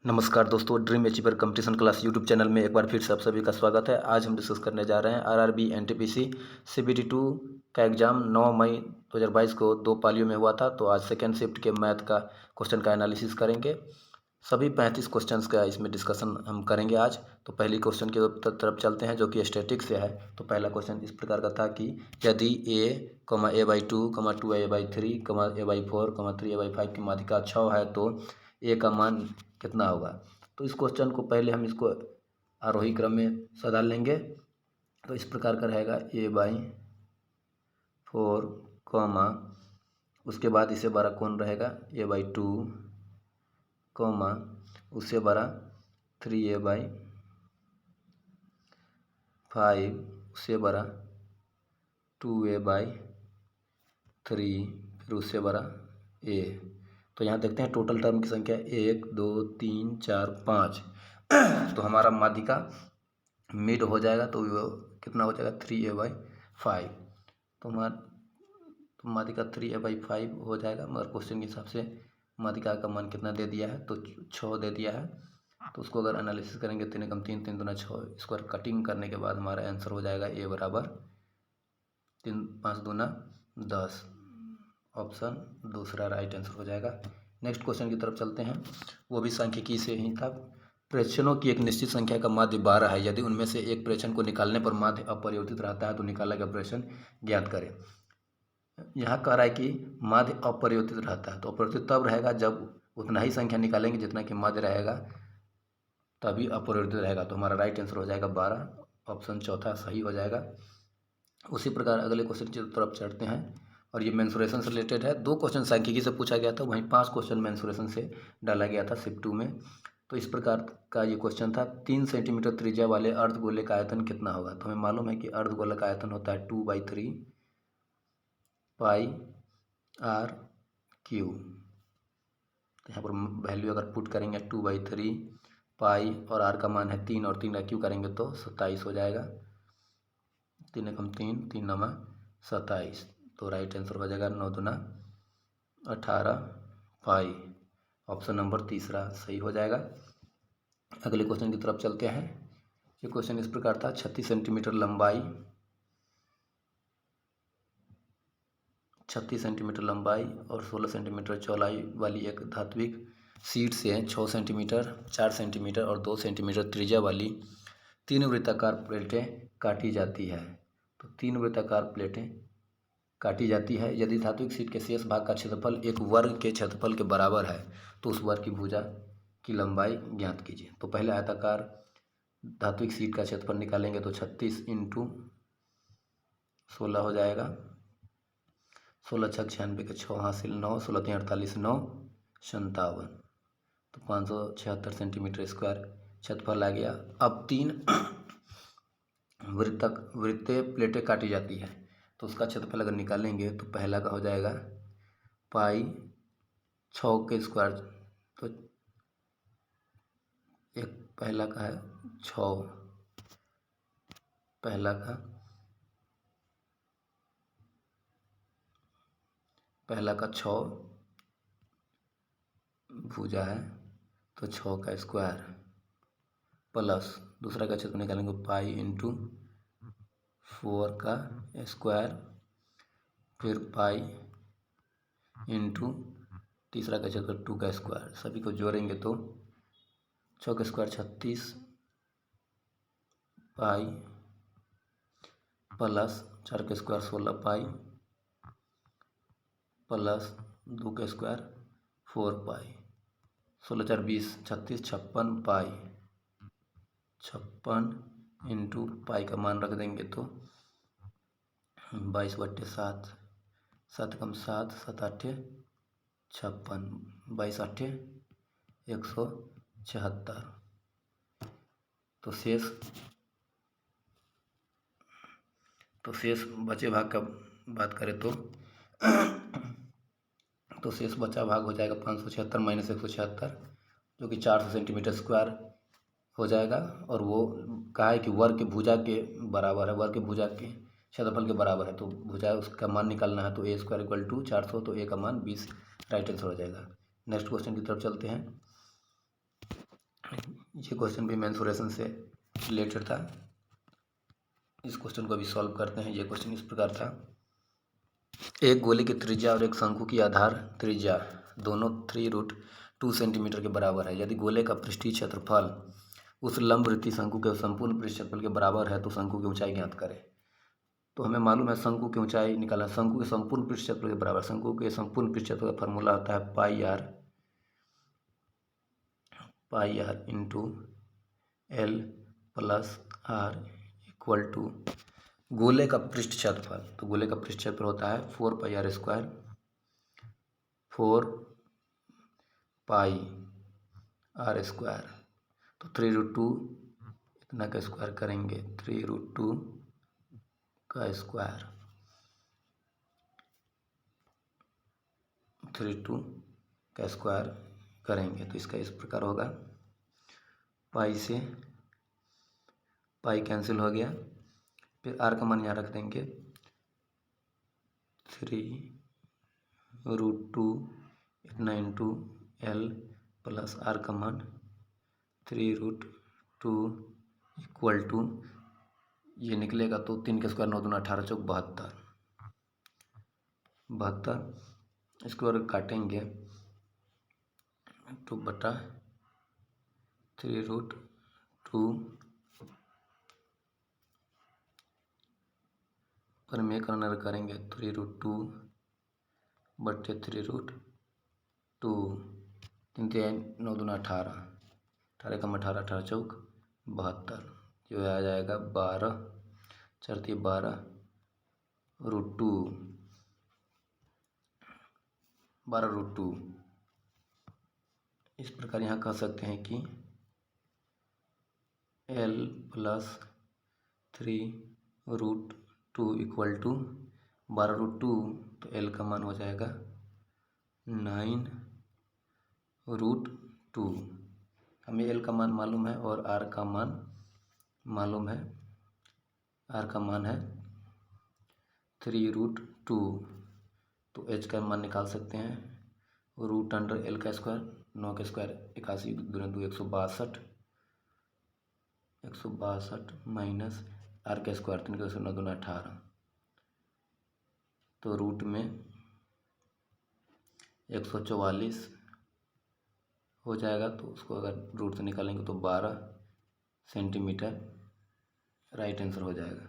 नमस्कार दोस्तों, dream achiever competition class YouTube channel में एक बार फिर से आप सभी का स्वागत है। आज हम डिस्कस करने जा रहे हैं आरआरबी एनटीपीसी सीबीटी 2 का एग्ज़ाम 9 मई 2022 को 2 पालियों में हुआ था। तो आज सेकेंड शिफ्ट के मैथ का क्वेश्चन का एनालिसिस करेंगे। सभी 35 क्वेश्चंस का इसमें डिस्कशन हम करेंगे आज। तो पहली क्वेश्चन की तरफ चलते हैं, जो कि स्टैटिक से है। तो पहला क्वेश्चन इस प्रकार का था कि यदि a/2, 2a/3, a/4, 3a/5 की माध्यिका 6 है तो a का मान कितना होगा। तो इस क्वेश्चन को पहले हम इसको आरोही क्रम में सजा लेंगे। तो इस प्रकार का रहेगा a/4, उसके बाद इससे बड़ा कौन रहेगा a/2, उससे बड़ा 3a/5, उससे बड़ा 2a/3, फिर उससे बड़ा a। तो यहाँ देखते हैं टोटल टर्म की संख्या 1 2 3 4 5। तो हमारा माध्यिका मिड हो जाएगा, तो वो कितना हो जाएगा 3a/5। तो माध्यिका 3a/5 हो जाएगा, मगर क्वेश्चन के हिसाब से माध्यिका का मान कितना दे दिया है, तो 6 दे दिया है। तो उसको अगर एनालिसिस करेंगे 3 एकम 3, 3 दूना 6, इसको कटिंग करने के बाद हमारा आंसर हो जाएगा a बराबर 3, 5 दूना 10। ऑप्शन दूसरा राइट आंसर हो जाएगा। नेक्स्ट क्वेश्चन की तरफ चलते हैं, वो भी सांख्यिकी से ही था। प्रेक्षणों की एक निश्चित संख्या का माध्य 12 है। यदि उनमें से एक प्रेक्षण को निकालने पर माध्य अपरिवर्तित रहता है तो निकाला गया प्रेक्षण ज्ञात करें। यहाँ कह रहा है कि माध्य अपरिवर्तित रहता है, तो अपरिवर्तित तब रहेगा जब उतना ही संख्या निकालेंगे जितना कि माध्य रहेगा, तभी अपरिवर्तित रहेगा। तो हमारा राइट आंसर हो जाएगा 12, ऑप्शन चौथा सही हो जाएगा। उसी प्रकार अगले क्वेश्चन की तरफ चढ़ते हैं, और ये मेंसुरेशन से रिलेटेड है। 2 क्वेश्चन सांख्यिकी से पूछा गया था, वहीं 5 क्वेश्चन मेंसुरेशन से डाला गया था शिफ्ट 2 में। तो इस प्रकार का ये क्वेश्चन था, 3 सेंटीमीटर त्रिज्या वाले अर्धगोले का आयतन कितना होगा। तो हमें मालूम है कि अर्धगोले का आयतन होता है 2/3 पाई r क्यू। तो यहाँ पर वैल्यू अगर पुट करेंगे 2/3 पाई, और r का मान है 3, और 3 का क्यू करेंगे तो 27 हो जाएगा। 3 एकम 3, 3 नमा 27। तो राइट आंसर हो जाएगा 9 दूना 18 पाई। ऑप्शन नंबर तीसरा सही हो जाएगा। अगले क्वेश्चन की तरफ चलते हैं। ये क्वेश्चन इस प्रकार था, 36 सेंटीमीटर लंबाई 16 सेंटीमीटर चौड़ाई वाली एक धात्विक शीट से 6 सेंटीमीटर, 4 सेंटीमीटर और 2 सेंटीमीटर त्रिज्या वाली 3 वृत्ताकार प्लेटें काटी जाती है। तो 3 वृत्ताकार प्लेटें काटी जाती है। यदि धात्विक शीट के शेष भाग का क्षेत्रफल एक वर्ग के क्षेत्रफल के बराबर है तो उस वर्ग की भुजा की लंबाई ज्ञात कीजिए। तो पहले आयताकार धात्विक शीट का क्षेत्रफल निकालेंगे तो 36 × 16 हो जाएगा। 16 छक 96 के 6 हासिल 9, 16 3 48, 9 57। तो 576 सेंटीमीटर स्क्वायर क्षेत्रफल आ गया। अब 3 वृत्तीय प्लेटें काटी जाती है, तो उसका क्षेत्रफल अगर निकालेंगे तो पहला का हो जाएगा पाई 6 के स्क्वायर। तो एक पहला का है 6, पहला का 6 भुजा है, तो 6 का स्क्वायर प्लस दूसरा का क्षेत्रफल निकालेंगे पाई × 4 का स्क्वायर, फिर पाई × तीसरा का क्षेत्रफल 2 का स्क्वायर। सभी को जोड़ेंगे तो 6 का स्क्वायर 36 पाई प्लस 4 का स्क्वायर 16 पाई प्लस 2 का स्क्वायर 4 पाई। 16 4 20, 36 56 पाई, 56 × पाई का मान रख देंगे तो 22/7, 7 कम 7, 7 8 56, 22 8 176। तो शेष बचे भाग का बात करें तो शेष बचा भाग हो जाएगा 576 - 176, जो कि 400 सेंटीमीटर स्क्वायर हो जाएगा। और वो कहा है कि वर्ग के भुजा के बराबर है, वर्ग के भुजा के क्षेत्रफल के बराबर है। तो भुजा उसका मान निकालना है, तो a² = 400, तो a का मान 20 राइट आंसर हो जाएगा। नेक्स्ट क्वेश्चन की तरफ चलते हैं। ये क्वेश्चन भी मेंसुरेशन से रिलेटेड था। इस क्वेश्चन को अभी सॉल्व करते हैं। ये क्वेश्चन इस प्रकार था, एक गोले की त्रिज्या और एक शंकु की आधार त्रिज्या दोनों 3√2 सेंटीमीटर के बराबर है। यदि गोले का पृष्ठीय क्षेत्रफल उस लंबवृत्तीय शंकु के संपूर्ण पृष्ठ क्षेत्रफल के बराबर है तो शंकु की ऊंचाई ज्ञात करें। तो हमें मालूम है शंकु की ऊंचाई निकालना, शंकु के संपूर्ण पृष्ठ क्षेत्रफल के बराबर। शंकु के संपूर्ण पृष्ठ क्षेत्रफल का फॉर्मूला होता है pi R into L plus R equal to गोले का पृष्ठ क्षेत्रफल। तो गोले का पृष्ठ क्षेत्रफल होता है 4πr², 4πr²। तो 3√2 इतना का स्क्वायर करेंगे, 3√2 का स्क्वायर, 3√2 का स्क्वायर करेंगे तो इसका इस प्रकार होगा। पाई से पाई कैंसिल हो गया, फिर आर का मान यहाँ रख देंगे, 3√2 इतना इंटू एल प्लस आर का मान 3√2 इक्वल टू, ये निकलेगा तो 3 के स्क्वायर 9 दूना 18 चौक 72, इसके बाद काटेंगे 2/3√2 पर में करना करेंगे 3√2/3√2, 3 9 दूना 18, 18 कम 18, 18 चौक 72, जो आ जाएगा 12√2। इस प्रकार यहाँ कह सकते हैं कि L + 3√2 इक्वल टू 12√2, तो L का मान हो जाएगा 9√2। हमें L का मान मालूम है और R का मान मालूम है। R का मान है 3√2, तो H का मान निकाल सकते हैं √L का स्क्वायर, 9 का स्क्वायर 81, 2 2 162, 162 माइनस R का स्क्वायर 3 का स्क्वायर 9 दूना 18, तो रूट में 144 हो जाएगा। तो उसको अगर रूट से निकालेंगे तो 12 सेंटीमीटर राइट आंसर हो जाएगा।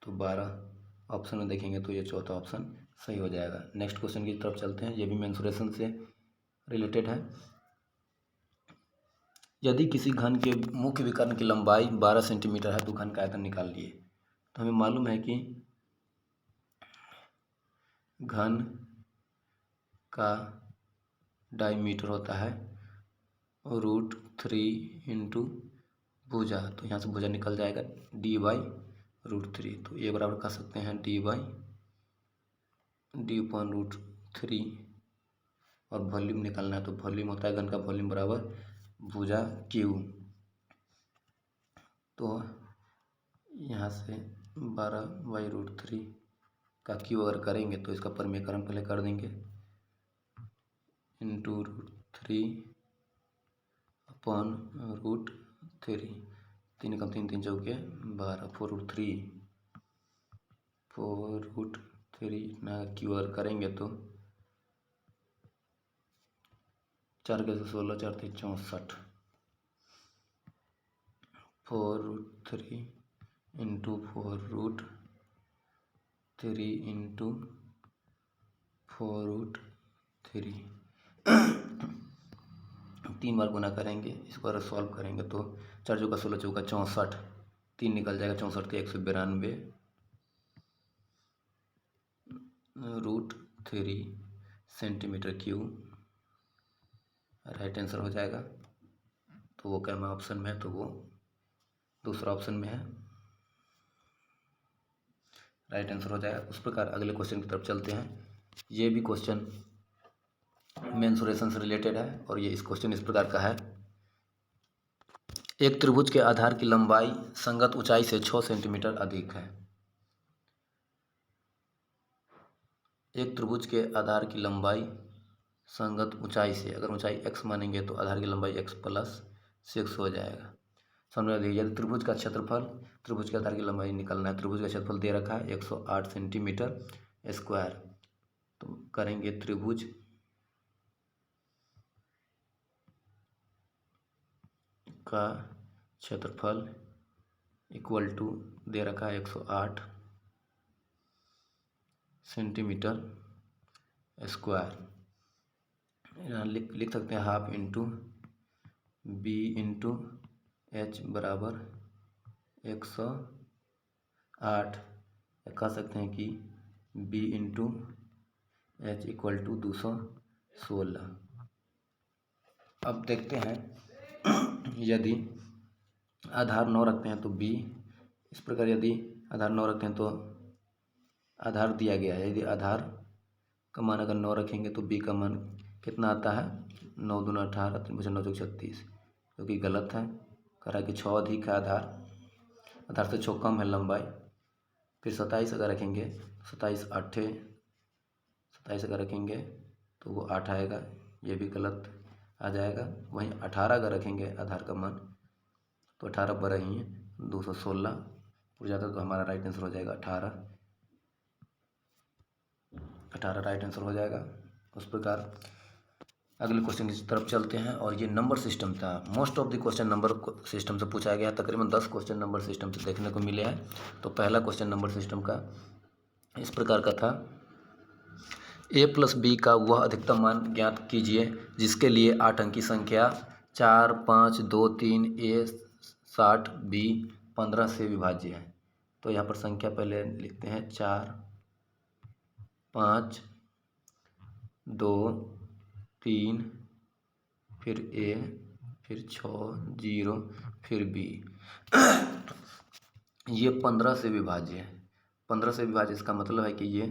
तो 12 ऑप्शन में देखेंगे तो ये चौथा ऑप्शन सही हो जाएगा। नेक्स्ट क्वेश्चन की तरफ चलते हैं, ये भी मेंसुरेशन से रिलेटेड है। यदि किसी घन के मुख्य विकर्ण की लंबाई 12 सेंटीमीटर है तो घन का आयतन निकाल लिए। तो हमें मालूम है कि घन का डायमीटर होता है √3 इंटू भुजा, तो यहाँ से भुजा निकल जाएगा d/√3, तो ये बराबर कर सकते हैं d/√3, और वॉल्यूम निकालना है तो वॉल्यूम होता है घन का वॉल्यूम बराबर भुजा Q। तो यहाँ से 12/√3 का Q अगर करेंगे तो इसका परमीकरण पहले कर देंगे, इंटू √3/√3, 3 कम 3 3 चौके 12, 4√3 इतना Q अगर करेंगे तो 4 के 16, 4 3 64, 4√3 इंटू 4√3 इंटू 4√3, 3 बार गुना करेंगे, इसको अगर सॉल्व करेंगे तो 4 चौका 16 चौका 64, 3 निकल जाएगा, 64 के 192 √3 सेंटीमीटर क्यूब राइट आंसर हो जाएगा। तो वो क्या ऑप्शन में है, तो वो दूसरा ऑप्शन में है, राइट आंसर हो जाएगा। उस प्रकार अगले क्वेश्चन की तरफ चलते हैं। ये भी क्वेश्चन मेंसुरेशन से रिलेटेड है और ये इस क्वेश्चन इस प्रकार का है, एक त्रिभुज के आधार की लंबाई संगत ऊंचाई से 6 सेंटीमीटर अधिक है। एक त्रिभुज के आधार की लंबाई संगत ऊंचाई से, अगर ऊंचाई x मानेंगे तो आधार की लंबाई x प्लस 6 हो जाएगा। समझ में यदि त्रिभुज का क्षेत्रफल, त्रिभुज के आधार की लंबाई निकालना है, त्रिभुज का क्षेत्रफल दे रखा है 108 सेंटीमीटर स्क्वायर, तो करेंगे त्रिभुज का क्षेत्रफल इक्वल टू दे रखा है 108 सेंटीमीटर स्क्वायर, यहाँ लिख सकते हैं half into B into H बराबर 108, कह सकते हैं कि B into H equal to 216। अब देखते हैं यदि आधार 9 रखते हैं तो बी, इस प्रकार यदि आधार 9 रखते हैं तो आधार दिया गया है, यदि आधार का मान अगर 9 रखेंगे तो बी का मान कितना आता है, 9 दूना 18, 3 9 चौक 36, जो कि गलत है। कह रहा है कि 6 अधिक है आधार, आधार से 6 कम है लंबाई। फिर 27 अगर रखेंगे, 27 अगर रखेंगे तो वो 8 आएगा, ये भी गलत आ जाएगा। वहीं 18 अगर रखेंगे आधार का मान तो 18 बड़ा ही है 216 हो जाता, तो हमारा राइट आंसर हो जाएगा 18 राइट आंसर हो जाएगा। उस प्रकार अगले क्वेश्चन की तरफ चलते हैं, और ये नंबर सिस्टम था। Most of the question number system से पूछा गया, तकरीबन 10 क्वेश्चन नंबर सिस्टम से देखने को मिले हैं। तो पहला क्वेश्चन नंबर सिस्टम का इस प्रकार का था, a प्लस बी का वह अधिकतम मान ज्ञात कीजिए जिसके लिए 8 अंकी संख्या 4, 5, 2, 3 a 60 b 15 से विभाज्य है। तो यहाँ पर संख्या पहले लिखते हैं 4, 5, 2, 3, फिर a, फिर 6, 0, फिर b। ये 15 से विभाज्य है। 15 से विभाज्य इसका मतलब है कि ये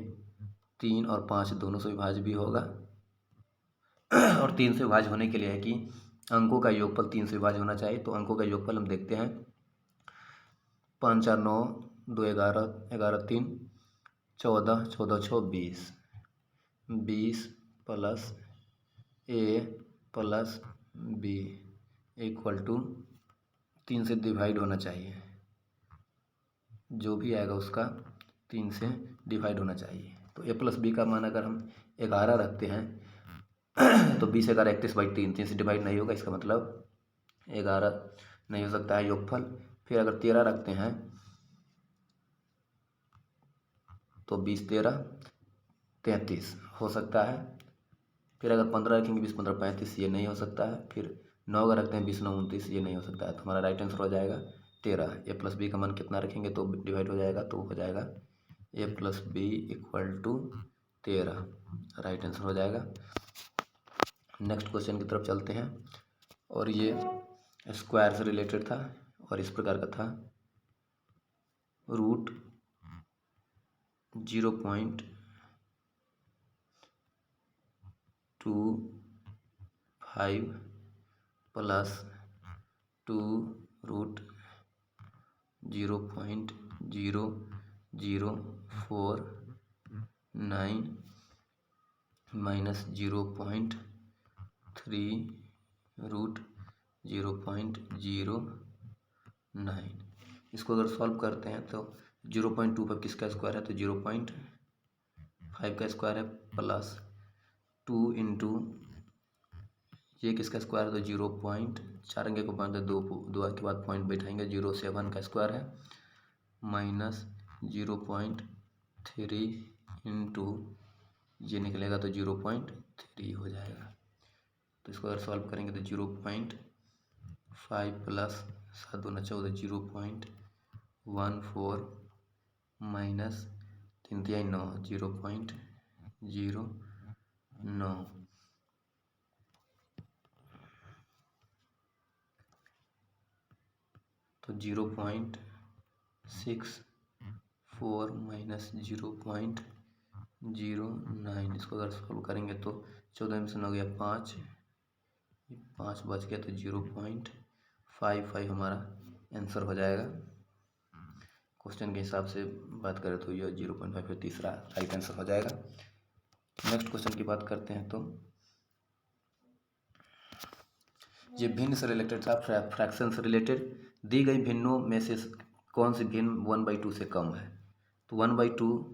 3 और 5 दोनों से विभाज्य भी होगा। और 3 से विभाज्य होने के लिए है कि अंकों का योगफल 3 से विभाज्य होना चाहिए। तो अंकों का योगफल हम देखते हैं, 5 4 9, 2 11, 11 3 14, 14 6 20, 20 plus a plus b equal to 3 से डिवाइड होना चाहिए, जो भी आएगा उसका 3 से डिवाइड होना चाहिए। तो a प्लस बी का मान अगर हम 11 रखते हैं तो 20 11 31/3, 3 से डिवाइड नहीं होगा, इसका मतलब 11 नहीं हो सकता है योगफल। फिर अगर 13 रखते हैं तो 20 13 33 हो सकता है। फिर अगर 15 रखेंगे 20 15 35, ये नहीं हो सकता है। फिर 9 अगर रखते हैं 20 9 29, ये नहीं हो सकता है। तो हमारा राइट आंसर हो जाएगा 13। a प्लस बी का मान कितना रखेंगे तो डिवाइड हो जाएगा, तो हो जाएगा a plus B equal to 13, right answer हो जाएगा। नेक्स्ट क्वेश्चन की तरफ चलते हैं, और ये स्क्वायर से रिलेटेड था, और इस प्रकार का था, root 0.25 plus 2 root 0.004 minus 0.3 root 0.09। इसको अगर सॉल्व करते हैं तो 0.25 किसका स्क्वायर है, तो 0.5 का स्क्वायर है, प्लस 2 इंटू ये किसका स्क्वायर है, तो 0.4 अंक को बांध दो के बाद पॉइंट बैठाएंगे, 0.7 का स्क्वायर है, माइनस 0.3 इंटू ये निकलेगा तो 0.3 हो जाएगा। तो इसको अगर सॉल्व करेंगे तो 0.5 प्लस 7 दूना 14, 0.14 माइनस 3 तिहाई 9, 0.09। तो 0.64 माइनस 0.09, इसको अगर सॉल्व करेंगे तो 14 में से 9 गया 5 बच गया, तो 0.55 हमारा आंसर हो जाएगा। क्वेश्चन के हिसाब से बात करें तो यह 0.5 तीसरा राइट आंसर हो जाएगा। नेक्स्ट क्वेश्चन की बात करते हैं, तो ये भिन्न से रिलेटेड था, फ्रैक्शन से रिलेटेड। दी गई भिन्नों में से कौन सी भिन्न 1/2 से कम है? तो 1/2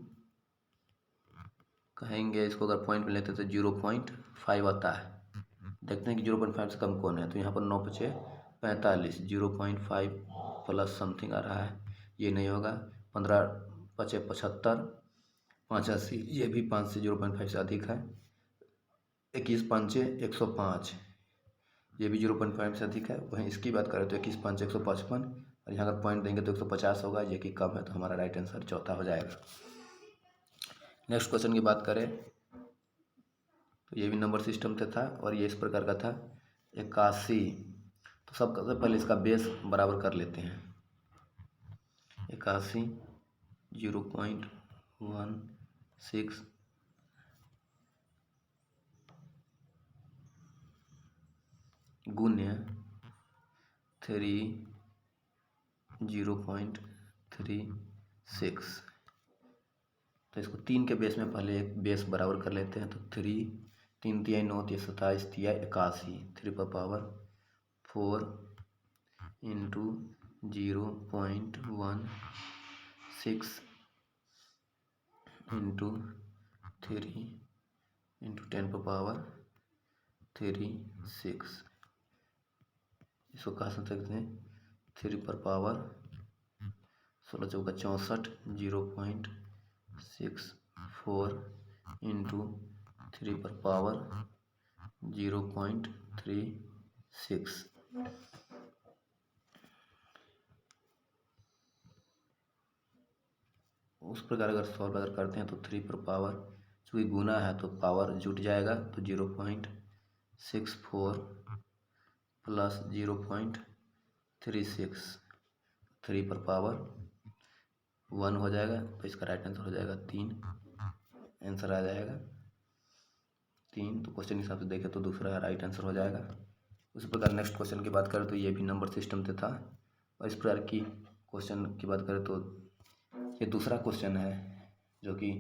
कहेंगे इसको, अगर पॉइंट में लेते तो 0.5 आता है। देखते हैं कि 0.5 से कम कौन है। तो यहाँ पर 9 × 5 = 45, 0.5 प्लस समथिंग आ रहा है, ये नहीं होगा। 15 × 5 = 75, 5 × 80, ये भी 5 से 0.5 से अधिक है। 21 × 5 = 105, ये भी 0.5 से अधिक है। वहीं इसकी बात करें तो 21 × 5 = 155, और यहाँ अगर पॉइंट देंगे तो 150 होगा, ये कि कम है, तो हमारा राइट आंसर चौथा हो जाएगा। नेक्स्ट क्वेश्चन की बात करें तो ये भी नंबर सिस्टम से था, और ये इस प्रकार का था 81। तो सबसे पहले इसका बेस बराबर कर लेते हैं। 81 0.16 गुण्य 3 0.36। तो इसको 3 के बेस में पहले एक बेस बराबर कर लेते हैं। तो 3 3 × 9 = 27, 81, 3 पर पावर 4 × 0.16 × 3 × 10 पर पावर 36। इसको कह सकते हैं 3 पर पावर 16 × 4 = 64, 0.64 × 3 पर पावर 0.36। उस प्रकार अगर सॉल्व अगर करते हैं तो 3 पर पावर, चूँकि गुना है तो पावर जुट जाएगा, तो 0.64 प्लस 0.36, 3 पर पावर 1 हो जाएगा। तो इसका राइट आंसर हो जाएगा 3, आंसर आ जाएगा 3। तो क्वेश्चन के हिसाब से देखें तो दूसरा राइट आंसर हो जाएगा। उसी प्रकार नेक्स्ट क्वेश्चन की बात करें तो ये भी नंबर सिस्टम से था, और इस प्रकार की क्वेश्चन की बात करें तो ये दूसरा क्वेश्चन है जो कि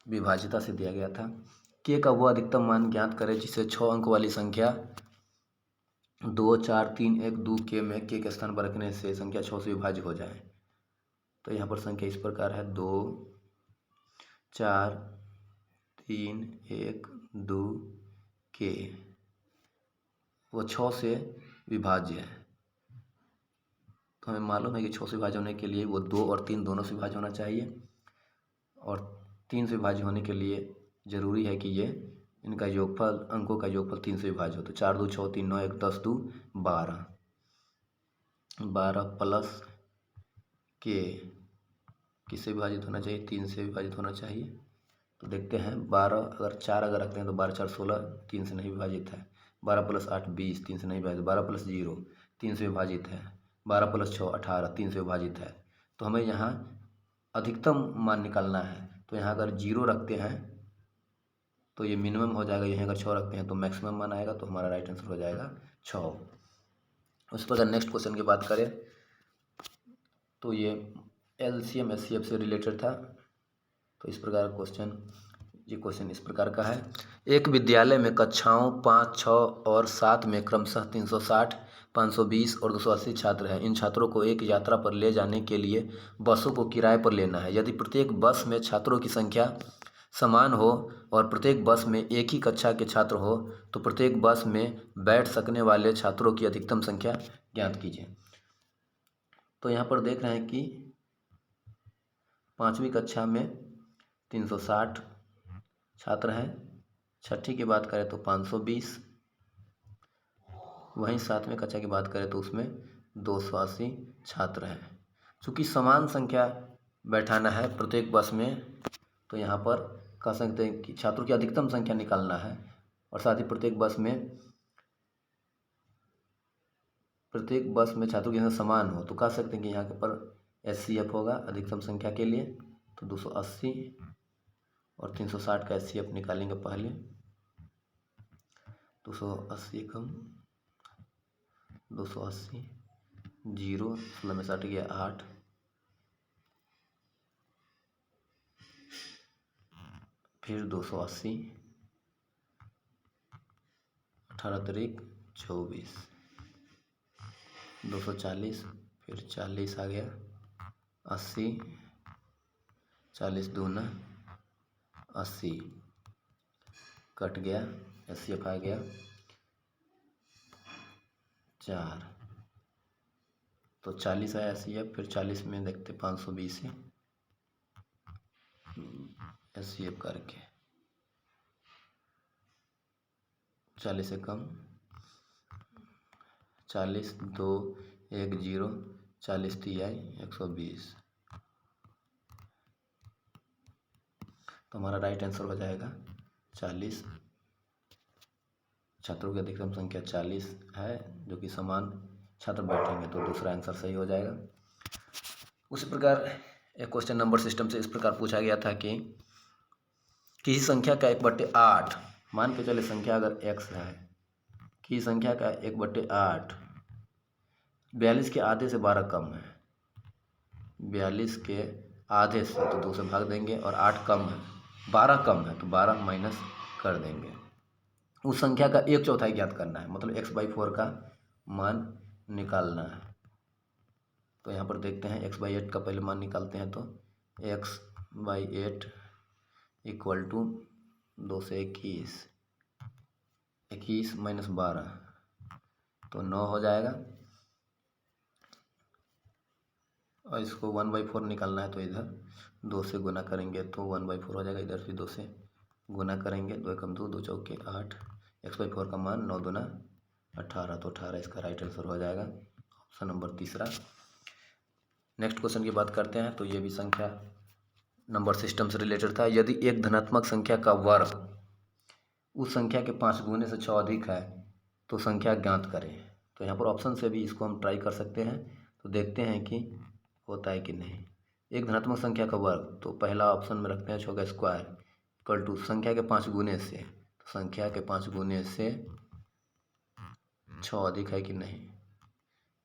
विभाज्यता से दिया गया था। के का वो अधिकतम मान ज्ञात करें जिससे 6 अंक वाली संख्या 2 4 3 1 2 के में के स्थान पर रखने से संख्या 6 से विभाज्य हो जाए। तो यहाँ पर संख्या इस प्रकार है 2 4 3 1 2 के, वो 6 से विभाज्य है। तो हमें मालूम है कि 6 से विभाज्य होने के लिए वो 2 और 3 दोनों से विभाज्य होना चाहिए, और 3 से विभाज्य होने के लिए ज़रूरी है कि ये इनका योगफल, अंकों का योगफल 3 से विभाज्य हो। तो 4 2 6 3 9 1 10 2 12, 12 प्लस के किससे विभाजित होना चाहिए? 3 से विभाजित होना चाहिए। तो देखते हैं 12 अगर 4 अगर रखते हैं तो 12 4 16, 3 से नहीं विभाजित है। 12 + 8 20, 3 से नहीं विभाजित। 12 + 0 3 से विभाजित है। 12 + 6 18, 3 से विभाजित है। तो हमें यहाँ अधिकतम मान निकालना है। तो यहाँ अगर 0 रखते हैं तो ये मिनिमम हो जाएगा, यहीं अगर 6 रखते हैं तो मैक्सिमम मान आएगा। तो हमारा राइट आंसर हो जाएगा 6। उस पर अगर नेक्स्ट क्वेश्चन की बात करें तो ये LCM SCF से रिलेटेड था। तो इस प्रकार ये क्वेश्चन इस प्रकार का है। एक विद्यालय में कक्षाओं 5, 6 और 7 में क्रमशः 360, 520 और 280 छात्र हैं। इन छात्रों को एक यात्रा पर ले जाने के लिए बसों को किराए पर लेना है। यदि प्रत्येक बस में छात्रों की संख्या समान हो और प्रत्येक बस में एक ही कक्षा के छात्र हो तो प्रत्येक बस में बैठ सकने वाले छात्रों की अधिकतम संख्या ज्ञात कीजिए। तो यहाँ पर देख रहे हैं कि 5वीं कक्षा में 360 छात्र हैं, छठी की बात करें तो 520, वहीं 7वें कक्षा की बात करें तो उसमें 280 छात्र हैं। चूँकि समान संख्या बैठाना है प्रत्येक बस में, तो यहाँ पर कह सकते हैं कि छात्रों की अधिकतम संख्या निकालना है, और साथ ही प्रत्येक बस में छात्रों की संख्या समान हो। तो कह सकते हैं कि यहाँ पर SCF होगा अधिकतम संख्या के लिए। तो 280 और 360 का SCF निकालेंगे पहले। 280 कम 280, 0 16 में 60 गया 8, फिर 280, 18 तरीक 24, 240, फिर 40 आ गया, 80, 40 दूना 80, कट गया, HCF आ गया 4, तो 40 आया HCF, फिर 40 में देखते 520 है HCF करके 40 से कम, 40, 2, 1, 0, 40 तिहाई 120, तो हमारा राइट आंसर हो जाएगा 40। छात्रों की अधिकतम संख्या 40 है, जो कि समान छात्र बैठेंगे, तो दूसरा आंसर सही हो जाएगा। उसी प्रकार एक क्वेश्चन नंबर सिस्टम से इस प्रकार पूछा गया था कि किसी संख्या का 1/8, मान के चले संख्या अगर x है, किसी संख्या का 1/8 42 के आधे से 12 कम है, 42 के आधे से तो 2 से भाग देंगे, और 8 कम है, 12 कम है तो 12 माइनस कर देंगे। उस संख्या का 1/4 ज्ञात करना है, मतलब x/4 का मान निकालना है। तो यहाँ पर देखते हैं x/8 का पहले मान निकालते हैं, तो x/8 इक्वल टू 2 से 21, 21 माइनस 12 तो 9 हो जाएगा, और इसको 1/4 निकालना है, तो इधर 2 से गुना करेंगे तो 1/4 हो जाएगा, इधर भी 2 से गुना करेंगे, 2 एकम 2, 2 चौके 8, x/4 का मान 9 दूना 18, तो 18 इसका राइट आंसर हो जाएगा, ऑप्शन नंबर तीसरा। नेक्स्ट क्वेश्चन की बात करते हैं, तो ये भी संख्या नंबर सिस्टम से रिलेटेड था। यदि एक धनात्मक संख्या का वर्ग उस संख्या के 5 गुने से 6 अधिक है तो संख्या ज्ञात करें। तो यहाँ पर ऑप्शन से भी इसको हम ट्राई कर सकते हैं, तो देखते हैं कि होता है कि नहीं। एक धनात्मक संख्या का वर्ग, तो पहला ऑप्शन में रखते हैं 6 का स्क्वायर इक्वल टू संख्या के 5 गुने से, तो संख्या के 5 गुने से 6 अधिक है कि नहीं।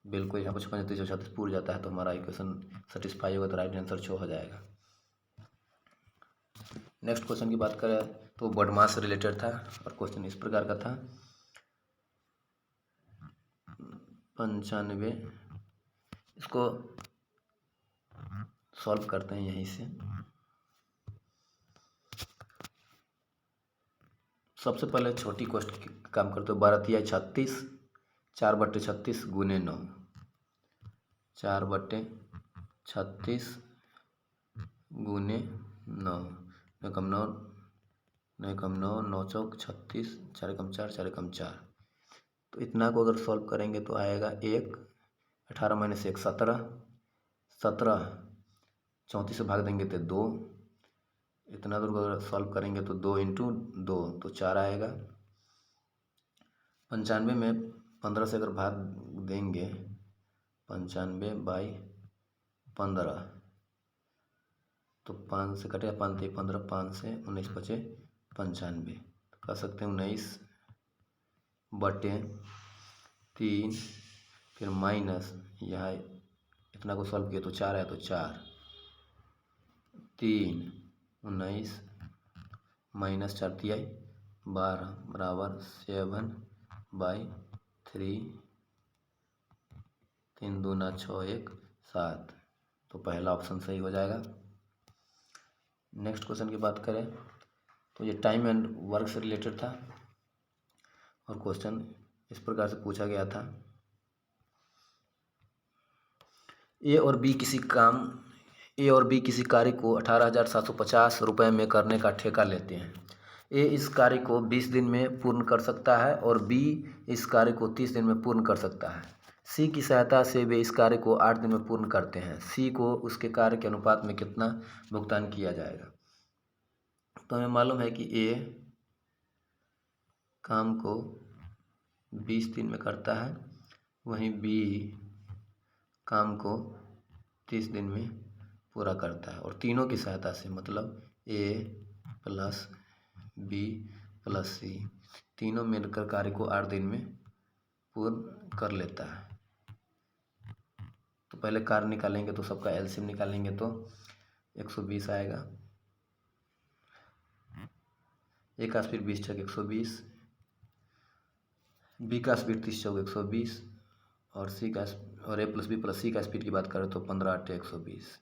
बिल्कुल यहाँ पर 56 36 पूर जाता है, तो हमारा इक्वेशन सेटिस्फाई होगा, तो राइट आंसर 6 हो जाएगा। नेक्स्ट क्वेश्चन की बात करें तो बॉडमास से रिलेटेड था, और क्वेश्चन इस प्रकार का था 95, इसको सॉल्व करते हैं यहीं से। सबसे पहले छोटी क्वेश्चन काम करते हो, 12 तिहाई 36, 4/36 गुने 9, 4/36 गुने 9, 9 कम 9, 9 कम 9, 9 चौक 36, 4 कम 4, 4 कम 4, तो इतना को अगर सॉल्व करेंगे तो आएगा 1, 18 माइनस 1 17, 17 34 से भाग देंगे तो 2, इतना दूर अगर सॉल्व करेंगे तो 2 इंटू 2 तो 4 आएगा। 95 में 15 से अगर भाग देंगे, 95/15, तो 5 से कटेगा 5 से 15, 5 से 19 बचे 95, तो कह सकते हैं 19/3, फिर माइनस यहाँ इतना को सॉल्व किया तो 4 आया, तो 4 3 19 माइनस 4 तिहाई 12 बराबर 7/3, 3 दूना 6 1 7, तो पहला ऑप्शन सही हो जाएगा। नेक्स्ट क्वेश्चन की बात करें तो ये टाइम एंड वर्क से रिलेटेड था, और क्वेश्चन इस प्रकार से पूछा गया था, ए और बी किसी कार्य को 18,750 रुपये में करने का ठेका लेते हैं। ए इस कार्य को 20 दिन में पूर्ण कर सकता है और बी इस कार्य को 30 दिन में पूर्ण कर सकता है। सी की सहायता से वे इस कार्य को 8 दिन में पूर्ण करते हैं। सी को उसके कार्य के अनुपात में कितना भुगतान किया जाएगा। तो हमें मालूम है कि ए काम को 20 दिन में करता है, वहीं बी काम को 30 दिन में पूरा करता है, और तीनों की सहायता से, मतलब ए प्लस बी प्लस सी, तीनों मिलकर कार्य को 8 दिन में पूर्ण कर लेता है। तो पहले कार्य निकालेंगे, तो सबका एलसीएम निकालेंगे तो 120 आएगा, 1 फिर 20 छक 120, बी का स्पीड 30 चौक 120 और सी का और ए प्लस बी प्लस सी का स्पीड की बात करें तो 15 8 120।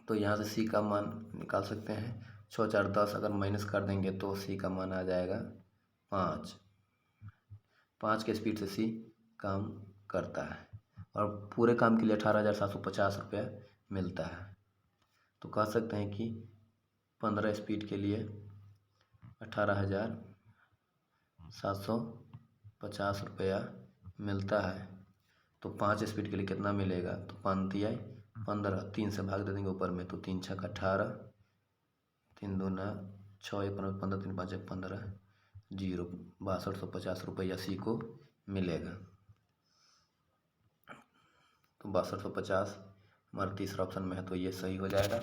तो यहाँ से सी का मान निकाल सकते हैं 6 4 10, अगर माइनस कर देंगे तो सी का मान आ जाएगा 5। 5 के स्पीड से सी काम करता है और पूरे काम के लिए 18,750 रुपया मिलता है। तो कह सकते हैं कि 15 स्पीड के लिए 18,750 रुपया मिलता है। तो 5 स्पीड के लिए कितना मिलेगा, तो 5 तिया 15, 3 से भाग दे देंगे ऊपर में, तो 3 छक्का 18, 3 दूना 6 1 15, 3 5 1 15, 0 6250 रुपया सी को मिलेगा। तो 6250 हमारा तीसरा ऑप्शन में है, तो ये सही हो जाएगा।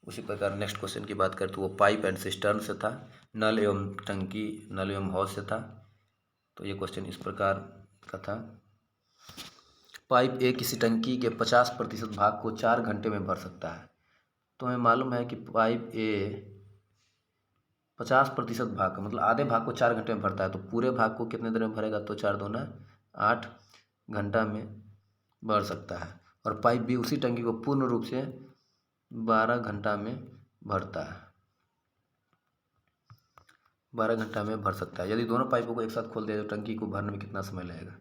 उसी प्रकार नेक्स्ट क्वेश्चन की बात करें तो वो पाइप एंड सिस्टर्न से था, नल एवं टंकी, नल एवं हौज से था। तो ये क्वेश्चन इस प्रकार का था। पाइप ए किसी टंकी के 50% भाग को 4 घंटे में भर सकता है। तो हमें मालूम है कि पाइप ए 50% भाग का मतलब आधे भाग को 4 घंटे में भरता है, तो पूरे भाग को कितने देर में भरेगा, तो 4 दूना 8 घंटा में भर सकता है। और पाइप बी उसी टंकी को पूर्ण रूप से 12 घंटा में भरता है, 12 घंटा में भर सकता है। यदि दोनों पाइपों को एक साथ खोल दिया तो टंकी को भरने में कितना समय लगेगा।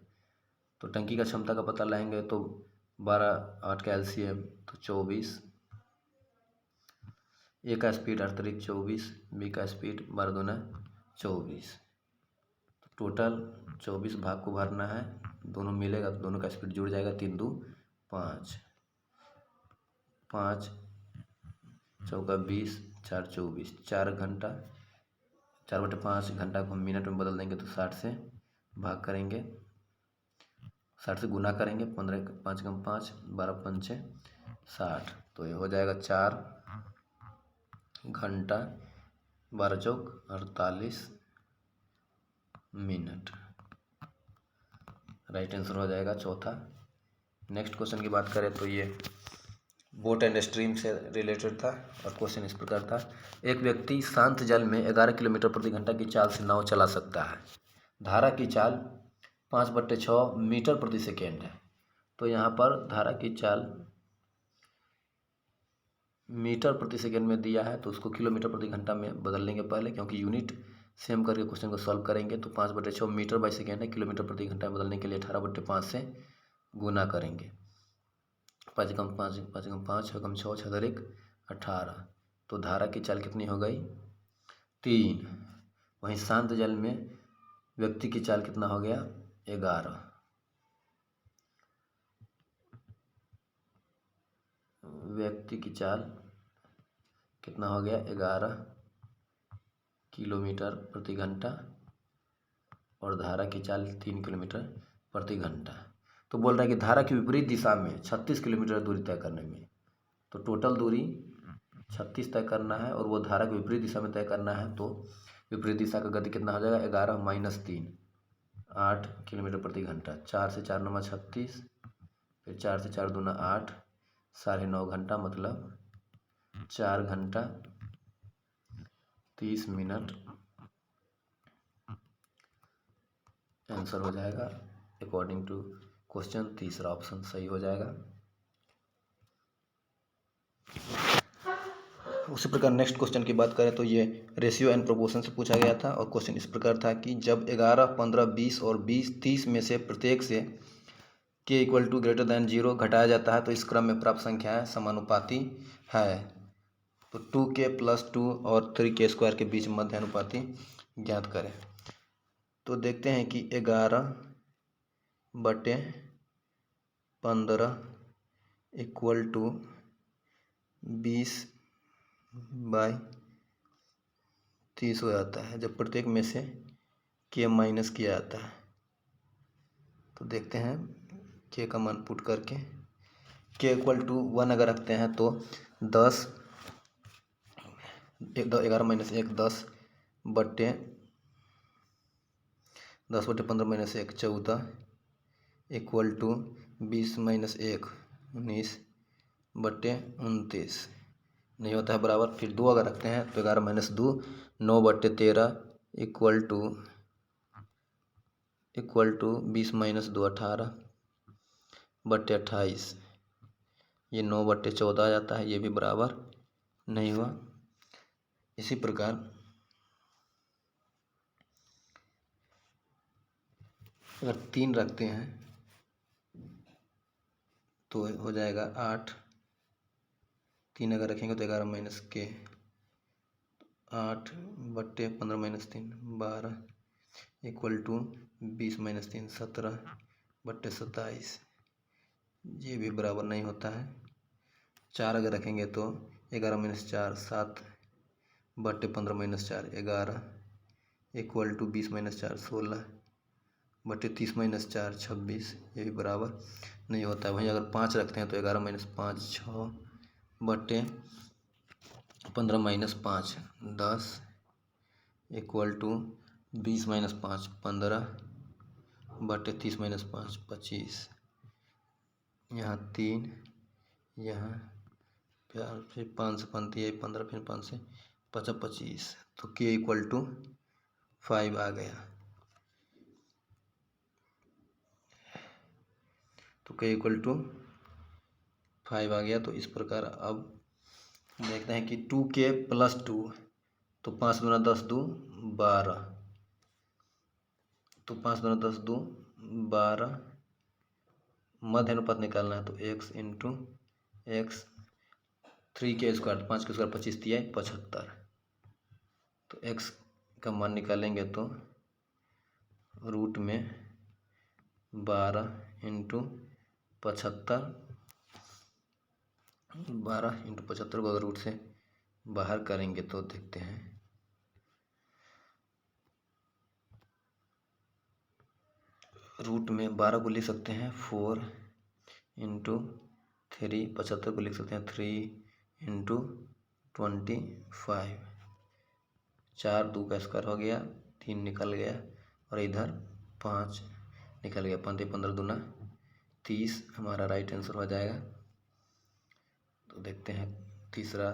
तो टंकी का क्षमता का पता लगाएंगे तो 12 8 का LCM तो 24, ए का स्पीड अतिरिक्त 24, बी का स्पीड 12 दूना 24। तो टोटल 24 भाग को भरना है, दोनों मिलेगा तो दोनों का स्पीड जुड़ जाएगा, 3 2 5, 5 चौका 20 4 24, 4 घंटा, 4/5 घंटा को हम मिनट में बदल देंगे तो 60 से भाग करेंगे, 60 से गुना करेंगे, 15 5 कम 5 12 5 60। तो ये हो जाएगा 4 घंटा 12 चौक 48 मिनट। राइट आंसर हो जाएगा चौथा। नेक्स्ट क्वेश्चन की बात करें तो ये बोट एंड स्ट्रीम से रिलेटेड था और क्वेश्चन इस प्रकार था। एक व्यक्ति शांत जल में 11 किलोमीटर प्रति घंटा की चाल से नाव चला सकता है। धारा की चाल 5/6 मीटर प्रति सेकेंड है। तो यहाँ पर धारा की चाल मीटर प्रति सेकेंड में दिया है, तो उसको किलोमीटर प्रति घंटा में बदल लेंगे पहले, क्योंकि यूनिट सेम करके क्वेश्चन को सॉल्व करेंगे। तो 5/6 मीटर बाई सेकेंड है, किलोमीटर प्रति घंटा बदलने के लिए 18/5 से गुना करेंगे। 5 कम 5 5 कम 5 6 कम 6 6 1 18। तो धारा की चाल कितनी हो गई 3। वहीं शांत जल में व्यक्ति की चाल कितना हो गया 11। व्यक्ति की चाल कितना हो गया 11 किलोमीटर प्रति घंटा और धारा की चाल 3 किलोमीटर प्रति घंटा। तो बोल रहा है कि धारा की विपरीत दिशा में 36 किलोमीटर दूरी तय करने में, तो टोटल दूरी 36 तय करना है और वो धारा की विपरीत दिशा में तय करना है। तो विपरीत दिशा का गति कितना हो जाएगा 11 - 3 8 किलोमीटर प्रति घंटा। 4 से 4 9 36, फिर 4 से 4 दूना 8, 9.5 घंटा, मतलब 4 घंटा 30 मिनट आंसर हो जाएगा। अकॉर्डिंग टू क्वेश्चन तीसरा ऑप्शन सही हो जाएगा। उसी प्रकार नेक्स्ट क्वेश्चन की बात करें तो ये रेशियो एंड प्रोपोर्शन से पूछा गया था और क्वेश्चन इस प्रकार था कि जब 11 15 20 और 20 30 में से प्रत्येक से k = 0 घटाया जाता है तो इस क्रम में प्राप्त संख्याएं समानुपाती है। तो 2k + 2 और 3k² के बीच मध्य अनुपाती ज्ञात करें। तो देखते हैं कि 11/15 = 20/30 हो जाता है जब प्रत्येक में से k माइनस किया जाता है। तो देखते हैं k का मान पुट करके, k = 1 अगर रखते हैं तो 10 11 - 1 10 बट्टे 10/15 - 1 14 = 20 - 1 19 बट्टे 29 नहीं होता है बराबर। फिर 2 अगर रखते हैं तो 11 - 2 9/13 = इक्वल टू 20 माइनस 2 18 बट्टे 28, ये 9 बट्टे 14 आ जाता है, ये भी बराबर नहीं हुआ। इसी प्रकार अगर 3 रखते हैं तो हो जाएगा 8, 3 अगर रखेंगे तो 11 माइनस के 8 बट्टे 15 माइनस 3 12 इक्वल टू 20 माइनस 3 17 बट्टे 27, ये भी बराबर नहीं होता है। 4 अगर रखेंगे तो 11 माइनस 4 7 बट्टे 15 माइनस 4 11 इक्वल टू 20 माइनस 4 16 बटे 30 माइनस 4 26, ये भी बराबर नहीं होता है। वहीं अगर 5 रखते हैं तो 11 माइनस 5 6 बटे 15 माइनस 5 10 इक्वल टू 20 माइनस 5 15 बटे 30 माइनस 5 25, यहाँ 3 यहाँ फिर 5 से 5 दिया 15 फिर 5 से 25, तो के इक्वल टू 5 आ गया। तो के इक्वल टू 5 आ गया। तो इस प्रकार अब देखते हैं कि 2k प्लस 2, तो 5 दूना 10 2 12, तो 5 दूना 10 2 12, मध्य अनुपात निकालना है तो x इंटू एक्स 3 के स्क्वायर 5 के स्क्वायर 25 दिया 75, तो x का मान निकालेंगे तो रूट में 12 इंटू 75, 12 इंटू 75 को अगर रूट से बाहर करेंगे तो देखते हैं रूट में 12 को लिख सकते हैं 4 इंटू 3, 75 को लिख सकते हैं 3 इंटू 25, 4 2 का स्क्वायर हो गया 3 निकल गया और इधर 5 निकल गया, 5 15 दूना 30 हमारा राइट आंसर हो जाएगा। तो देखते हैं तीसरा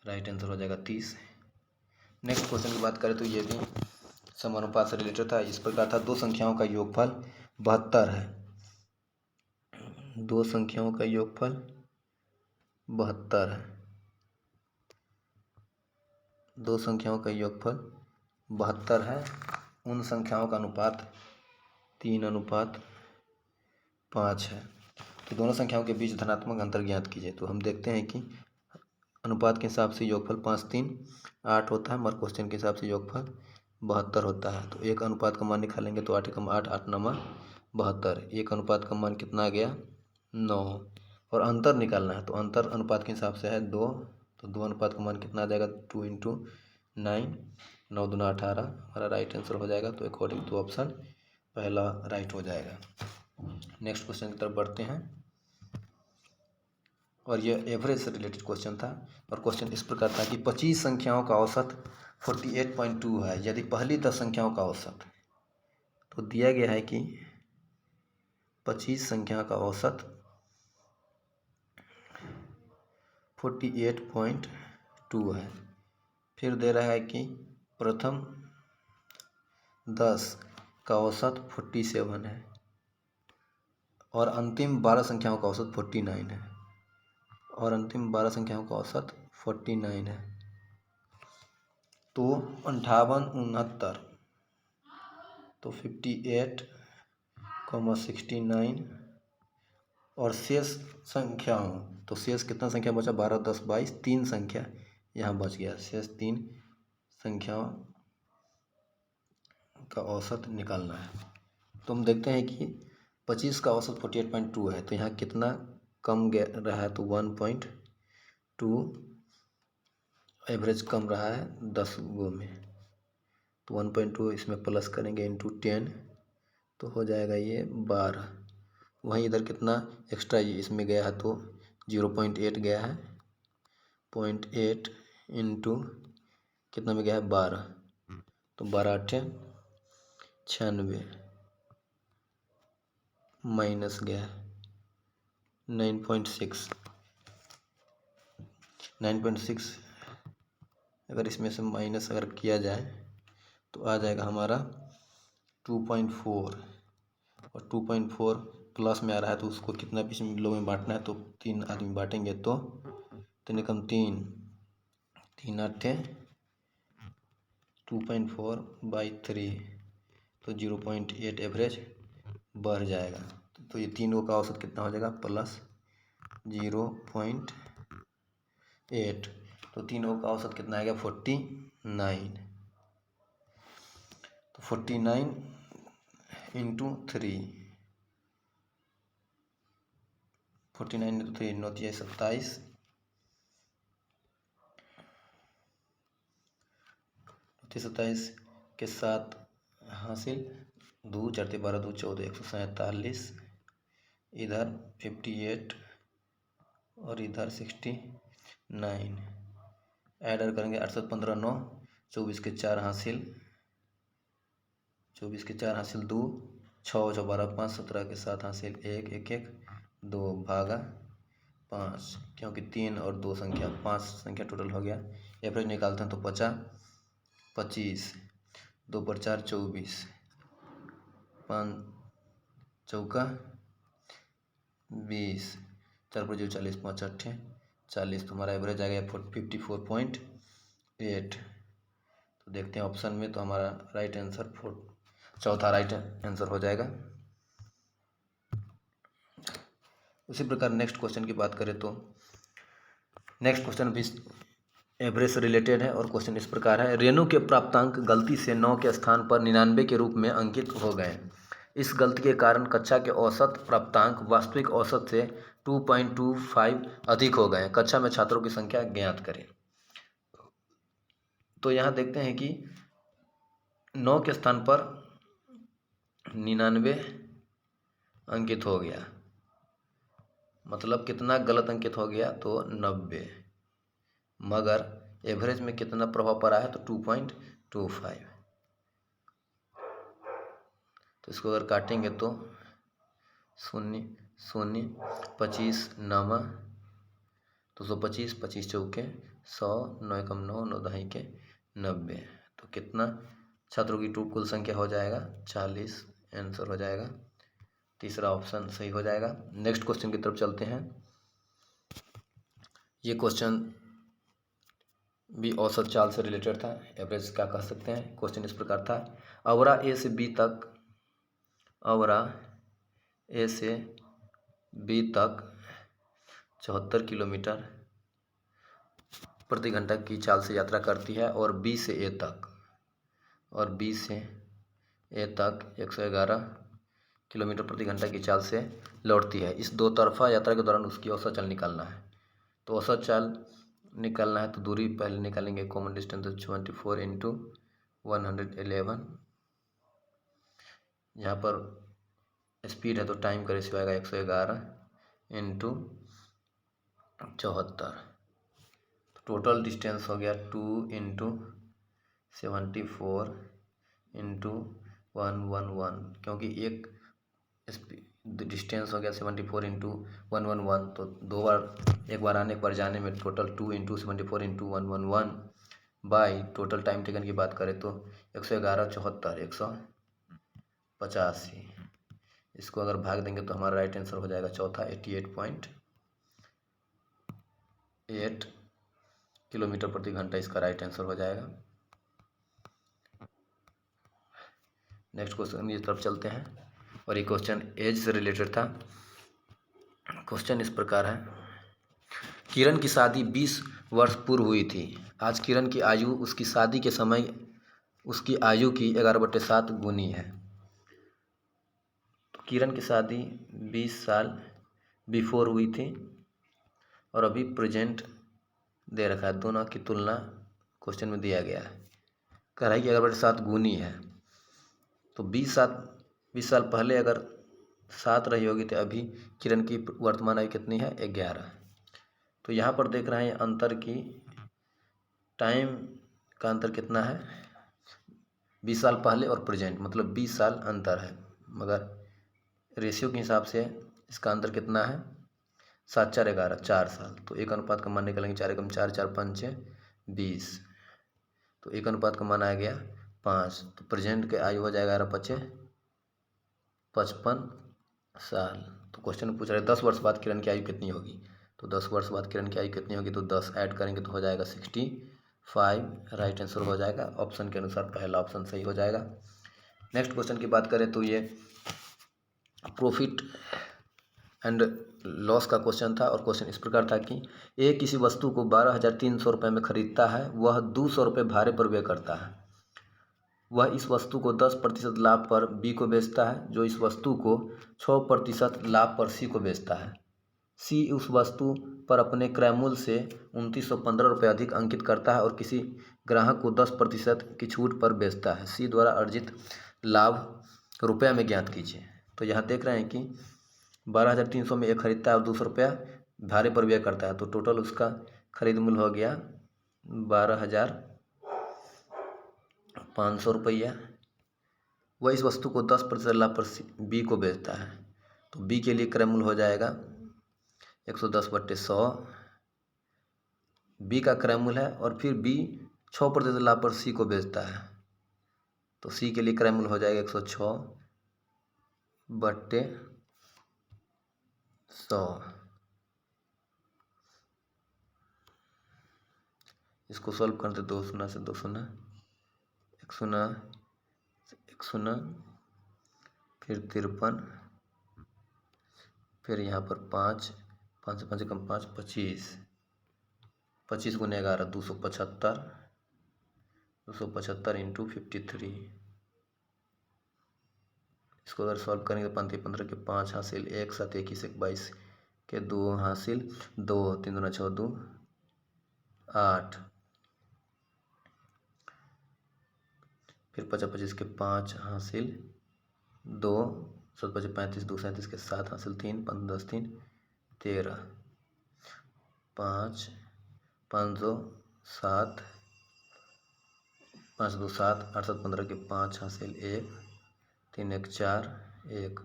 राइट आंसर हो जाएगा 30। नेक्स्ट क्वेश्चन की बात करें तो ये भी समानुपात से रिलेटेड था। इस प्रकार था, दो संख्याओं का योगफल 72 है। दो संख्याओं का योगफल 72 है। दो संख्याओं का योगफल 72 है। उन संख्याओं का अनुपात 3:5 है। तो दोनों संख्याओं के बीच धनात्मक अंतर ज्ञात कीजिए। तो हम देखते हैं कि अनुपात के हिसाब से योगफल 5 3 8 होता है, मगर क्वेश्चन के हिसाब से योगफल 72 होता है। तो एक अनुपात का मान निकालेंगे तो 8 एकम 8 8 9 72, एक अनुपात का मान कितना आ गया 9, और अंतर निकालना है तो अंतर अनुपात के हिसाब से है 2, तो 2 अनुपात का मान कितना आ जाएगा 2 इंटू 9 9 दूना 18, हमारा राइट आंसर हो जाएगा। तो अकॉर्डिंग टू ऑप्शन पहला राइट हो जाएगा। नेक्स्ट क्वेश्चन की तरफ बढ़ते हैं, और यह एवरेज से रिलेटेड क्वेश्चन था। और क्वेश्चन इस प्रकार था कि 25 संख्याओं का औसत 48.2 है। यदि पहली 10 संख्याओं का औसत, तो दिया गया है कि 25 संख्या का औसत 48.2 है। फिर दे रहा है कि प्रथम 10 का औसत 47 है और अंतिम 12 संख्याओं का औसत 49 है, और अंतिम 12 संख्याओं का औसत 49 है। तो 58 69, तो 58,69, और शेष संख्याओं, तो शेष कितना संख्या बचा 12 10 22, 3 संख्या यहाँ बच गया। शेष 3 संख्याओं का औसत निकालना है। तो हम देखते हैं कि 25 का औसत 48.2 है, तो यहाँ कितना कम रहा है तो 1.2 एवरेज कम रहा है 10 गो में। तो 1.2 इसमें प्लस करेंगे इंटू 10, तो हो जाएगा ये 12। वहीं इधर कितना एक्स्ट्रा इसमें गया है तो 0.8 गया है, 0.8 इंटू कितना में गया है 12, तो 12 8 96 माइनस गया है 9.6, 9.6 अगर इसमें से माइनस अगर किया जाए तो आ जाएगा हमारा 2.4 और 2.4 प्लस में आ रहा है तो उसको कितना पीस में लोग में बांटना है, तो 3 आदमी बांटेंगे तो 3 कम 3 3 8 2.4/3 तो 0.8 एवरेज बढ़ जाएगा। तो ये तीनों का औसत कितना हो जाएगा प्लस 0.8, तो तीनों का औसत कितना आएगा 49। तो 49 इंटू 3 9 27 27 के साथ हासिल 2 4 12 2 14 147, इधर 58 और इधर 69, ऐडर करेंगे 8 7 15 9 24 के 4 हासिल 2 6 6 12 5 17 के 7 हासिल 1 1 1 2 भागा 5, क्योंकि 3 और 2 संख्या 5 संख्या टोटल हो गया। एवरेज निकालते हैं तो 25 2 पर 4 24 5 चौका 20 4 पर 40 5 8 40, तो हमारा एवरेज आ गया 54.8। तो देखते हैं ऑप्शन में, तो हमारा राइट आंसर चौथा राइट आंसर हो जाएगा। उसी प्रकार नेक्स्ट क्वेश्चन की बात करें तो नेक्स्ट क्वेश्चन भी एवरेज से रिलेटेड है और क्वेश्चन इस प्रकार है, रेणु के प्राप्तांक गलती से 9 के स्थान पर 99 के रूप में अंकित हो गए। इस गलती के कारण कक्षा के औसत प्राप्तांक वास्तविक औसत से 2.25 अधिक हो गए। कक्षा में छात्रों की संख्या ज्ञात करें। तो यहाँ देखते हैं कि 9 के स्थान पर 99 अंकित हो गया, मतलब कितना गलत अंकित हो गया, तो 90, मगर एवरेज में कितना प्रभाव पड़ा है, तो 2.25। तो इसको अगर काटेंगे तो 0 0 25 9 225 25 चौके 100 9 कम 9 9 दहाई के 90, तो कितना छात्रों की कुल संख्या हो जाएगा 40, आंसर हो जाएगा तीसरा ऑप्शन सही हो जाएगा। नेक्स्ट क्वेश्चन की तरफ चलते हैं। ये क्वेश्चन भी औसत चाल से रिलेटेड था, एवरेज क्या कह सकते हैं। क्वेश्चन इस प्रकार था, अवरा ए से बी तक 74 किलोमीटर प्रति घंटा की चाल से यात्रा करती है और बी से ए तक 111 किलोमीटर प्रति घंटा की चाल से लौटती है। इस दो तरफा यात्रा के दौरान उसकी औसत चाल निकालना है। तो औसत चाल निकालना है तो दूरी पहले निकालेंगे, कॉमन डिस्टेंस 24 इंटू 111, यहाँ पर स्पीड है तो टाइम का रेशियो आएगा 111 इंटू 74, टोटल डिस्टेंस हो गया 2 इंटू 74 इंटू 111, क्योंकि एक डिस्टेंस हो गया 74 इंटू 111, तो एक बार आने एक बार जाने में total 2 into 74 into 111 by total time taken की बात करें तो 111 74 185, इसको अगर भाग देंगे तो हमारा राइट आंसर हो जाएगा चौथा 88.8 किलोमीटर प्रति घंटा, इसका राइट आंसर हो जाएगा। नेक्स्ट क्वेश्चन की तरफ चलते हैं और ये क्वेश्चन एज से रिलेटेड था। क्वेश्चन इस प्रकार है, किरण की शादी 20 वर्ष पूर्व हुई थी। आज किरण की आयु उसकी शादी के समय उसकी आयु की 11/7 गुनी है। तो किरण की शादी 20 साल बिफोर हुई थी और अभी प्रेजेंट दे रखा है, दोनों की तुलना क्वेश्चन में दिया गया है। कह रहा है कि 11/7 गुनी है, तो 20 साल पहले अगर 7 रही होगी तो अभी किरण की वर्तमान आयु कितनी है 11। तो यहाँ पर देख रहे हैं अंतर की टाइम का अंतर कितना है 20 साल पहले और प्रेजेंट, मतलब 20 साल अंतर है, मगर रेशियो के हिसाब से इसका अंतर कितना है 7 4 11 4 साल। तो एक अनुपात का मान निकालेंगे 4 एकम 4 4 5 20, तो एक अनुपात का मान आ गया 5, तो प्रेजेंट के आयु हो जाएगा 55 साल। तो क्वेश्चन में पूछ रहे 10 वर्ष बाद किरण की आयु कितनी होगी। तो 10 वर्ष बाद किरण की आयु कितनी होगी, तो 10 ऐड करेंगे तो हो जाएगा 65। राइट आंसर हो जाएगा ऑप्शन के अनुसार पहला ऑप्शन सही हो जाएगा। नेक्स्ट क्वेश्चन की बात करें तो ये प्रॉफिट एंड लॉस का क्वेश्चन था और क्वेश्चन इस प्रकार था कि ए किसी वस्तु को 12,300 रुपये में खरीदता है, वह 200 रुपये भाड़े पर व्यय करता है। वह इस वस्तु को 10% लाभ पर बी को बेचता है, जो इस वस्तु को 6% लाभ पर सी को बेचता है। सी उस वस्तु पर अपने क्रय मूल्य से 2915 रुपये अधिक अंकित करता है और किसी ग्राहक को 10% की छूट पर बेचता है। सी द्वारा अर्जित लाभ रुपया में ज्ञात कीजिए। तो यहाँ देख रहे हैं कि 12,300 में एक खरीदता है और 200 रुपया भाड़े पर व्यय करता है, तो टोटल उसका खरीद मूल्य हो गया 12,500 रुपया। वह इस वस्तु को 10% लाभ पर बी को बेचता है, तो बी के लिए क्रय मूल्य हो जाएगा 110/100। बी का क्रय मूल्य है और फिर बी 6% लाभ पर सी को बेचता है, तो सी के लिए क्रय मूल्य हो जाएगा 106/100। इसको सॉल्व करते 2 शून्य से 2 शून्य, 1 शून्य 1 शून्य, फिर 53, फिर यहाँ पर 5, 5 से 5 कम 5, 25, 25 गुने 11 275, 275 इंटू 53। इसको अगर सॉल्व करेंगे 5 15 के 5 हासिल 1 7 21 1 22 के 2 हासिल 2 3 दूना 6 2 8, फिर 50 25 के 5 हासिल 2 7 5 35 2 37 के 7 हासिल 3 5 10 3 13 5 5 2 7 5 2 7 8 7 15 के 5 हासिल 1 3 1 4 1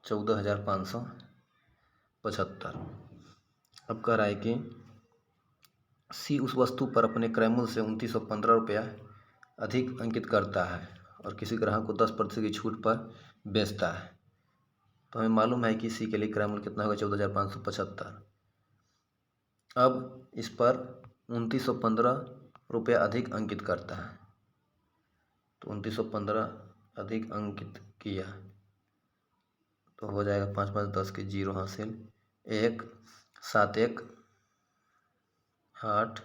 14,575। अब कह रहा है कि सी उस वस्तु पर अपने क्रय मूल्य से 2915 रुपया अधिक अंकित करता है और किसी ग्राहक को 10% की छूट पर बेचता है। तो हमें मालूम है कि सी के लिए क्रय मूल्य कितना होगा 14,575। अब इस पर 2915 रुपया अधिक अंकित करता है, तो 2915 अधिक अंकित किया तो हो जाएगा 5 5 10 के 0 हासिल 1 7 1 8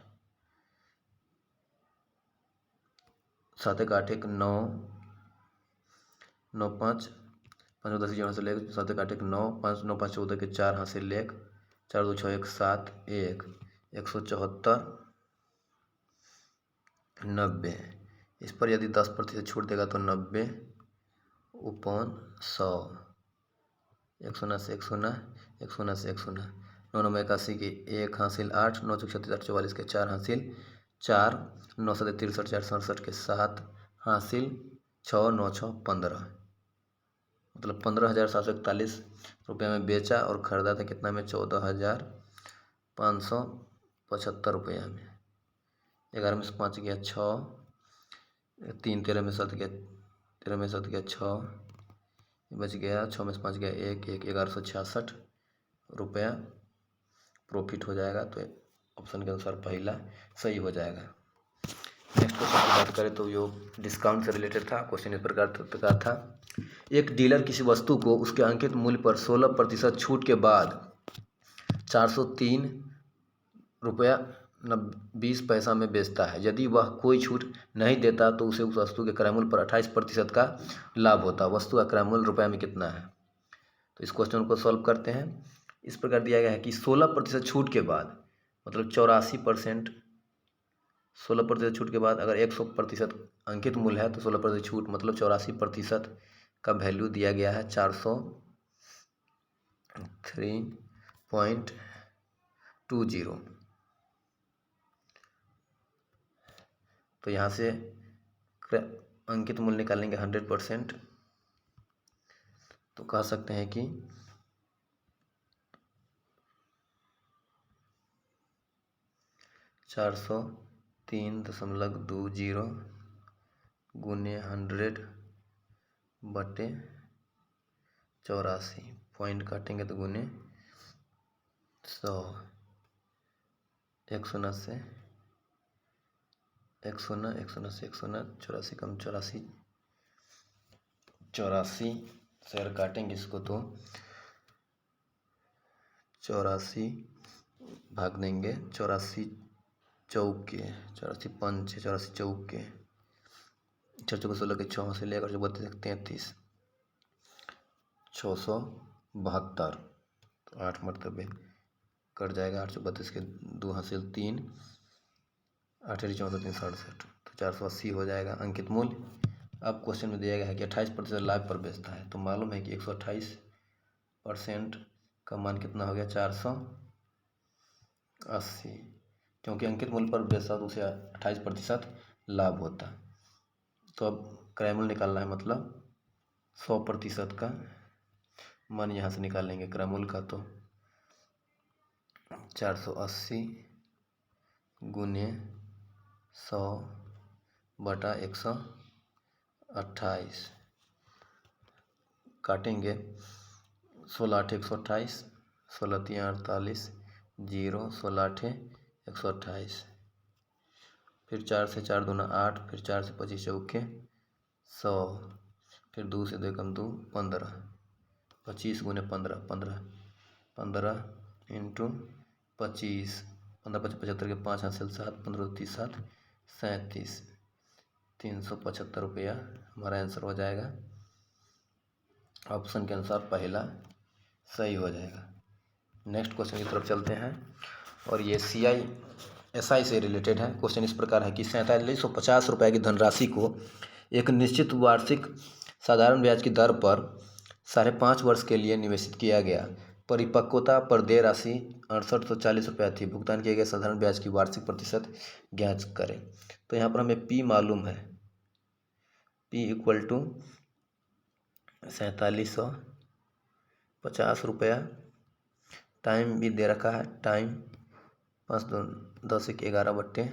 7 1 8 1 9 9 5 5 10 0 हासिल 1 7 1 8 1 9 5 9 5 14 के 4 हासिल 1 4 2 6 1 7 1 174 90। इस पर यदि 10% छूट देगा तो 90/100। 1 शून्य से 1 शून्य 1 शून्य से 1 शून्य 9 9 81 की 1 हासिल 8 9 36 8 44 के 4 हासिल 4 9 7 63 4 67 के 7 हासिल 6 9 6 15, मतलब 15,741 रुपये में बेचा और ख़रीदा था कितना में 14,575 रुपया में। 11 में से 5 गया 6 3 13 में 7 गया 13 में 7 गया 6 बच गया 6 में से 5 गया 1 1 1166 रुपया प्रॉफिट हो जाएगा। तो ऑप्शन के अनुसार पहला सही हो जाएगा। नेक्स्ट क्वेश्चन की बात करें तो यो डिस्काउंट से रिलेटेड था। क्वेश्चन इस प्रकार था, एक डीलर किसी वस्तु को उसके अंकित मूल्य पर 16% छूट के बाद 403 रुपया 20 पैसा में बेचता है। यदि वह कोई छूट नहीं देता तो उसे उस वस्तु के क्रय मूल्य पर 28% का लाभ होता। वस्तु का क्रय मूल्य रुपया में कितना है। तो इस क्वेश्चन को सॉल्व करते हैं। इस प्रकार दिया गया है कि 16% छूट के बाद मतलब 84%, 16% छूट के बाद अगर 100% अंकित मूल्य है तो 16% छूट मतलब 84% का वैल्यू दिया गया है 403.20। तो यहाँ से अंकित मूल्य निकालेंगे 100%, तो कह सकते हैं कि 403.20 गुने 100 बटे 84 पॉइंट काटेंगे तो गुने 100 100 से 100 84 कम 84 से अगर काटेंगे इसको तो 84 भाग देंगे 84 चौके 84 पंच 84 चौके 4 के 16 से लेकर 32 33 672 तो 8 मरतबे कट जाएगा 832 के 2 हासिल 3 8 14 3 67 तो 480 हो जाएगा अंकित मूल्य। अब क्वेश्चन में दिया गया है कि 28% लाभ पर बेचता है तो मालूम है कि 128% का मान कितना हो गया 480 क्योंकि अंकित मूल्य पर बेचता तो उसे 28% लाभ होता। तो अब क्रय मूल्य निकालना है मतलब 100% का मान यहाँ से निकालेंगे क्रय मूल्य का तो 480 गुने 100 बटा 128 काटेंगे 16 8 128 16 3 48 0 16 8 128 फिर 4 से 4 दूना 8 फिर 4 से 25 चौके 100 फिर 2 से 2 कम 2 15 25 गुने 15 15 इंटू 25 15 25 75 के 5 हासिल 7 15 30 7 37 375 रुपया हमारा आंसर हो जाएगा। ऑप्शन के अनुसार पहला सही हो जाएगा। नेक्स्ट क्वेश्चन की तरफ चलते हैं और ये CISI से रिलेटेड है। क्वेश्चन इस प्रकार है कि 4750 रुपये की धनराशि को एक निश्चित वार्षिक साधारण ब्याज की दर पर 5.5 वर्ष के लिए निवेशित किया गया। परिपक्वता पर देय राशि 6840 रुपया थी। भुगतान किए गए साधारण ब्याज की वार्षिक प्रतिशत ज्ञात करें। तो यहाँ पर हमें P मालूम है, P इक्वल टू 4750 रुपया। टाइम भी दे रखा है, टाइम 5 10 11 बट्टे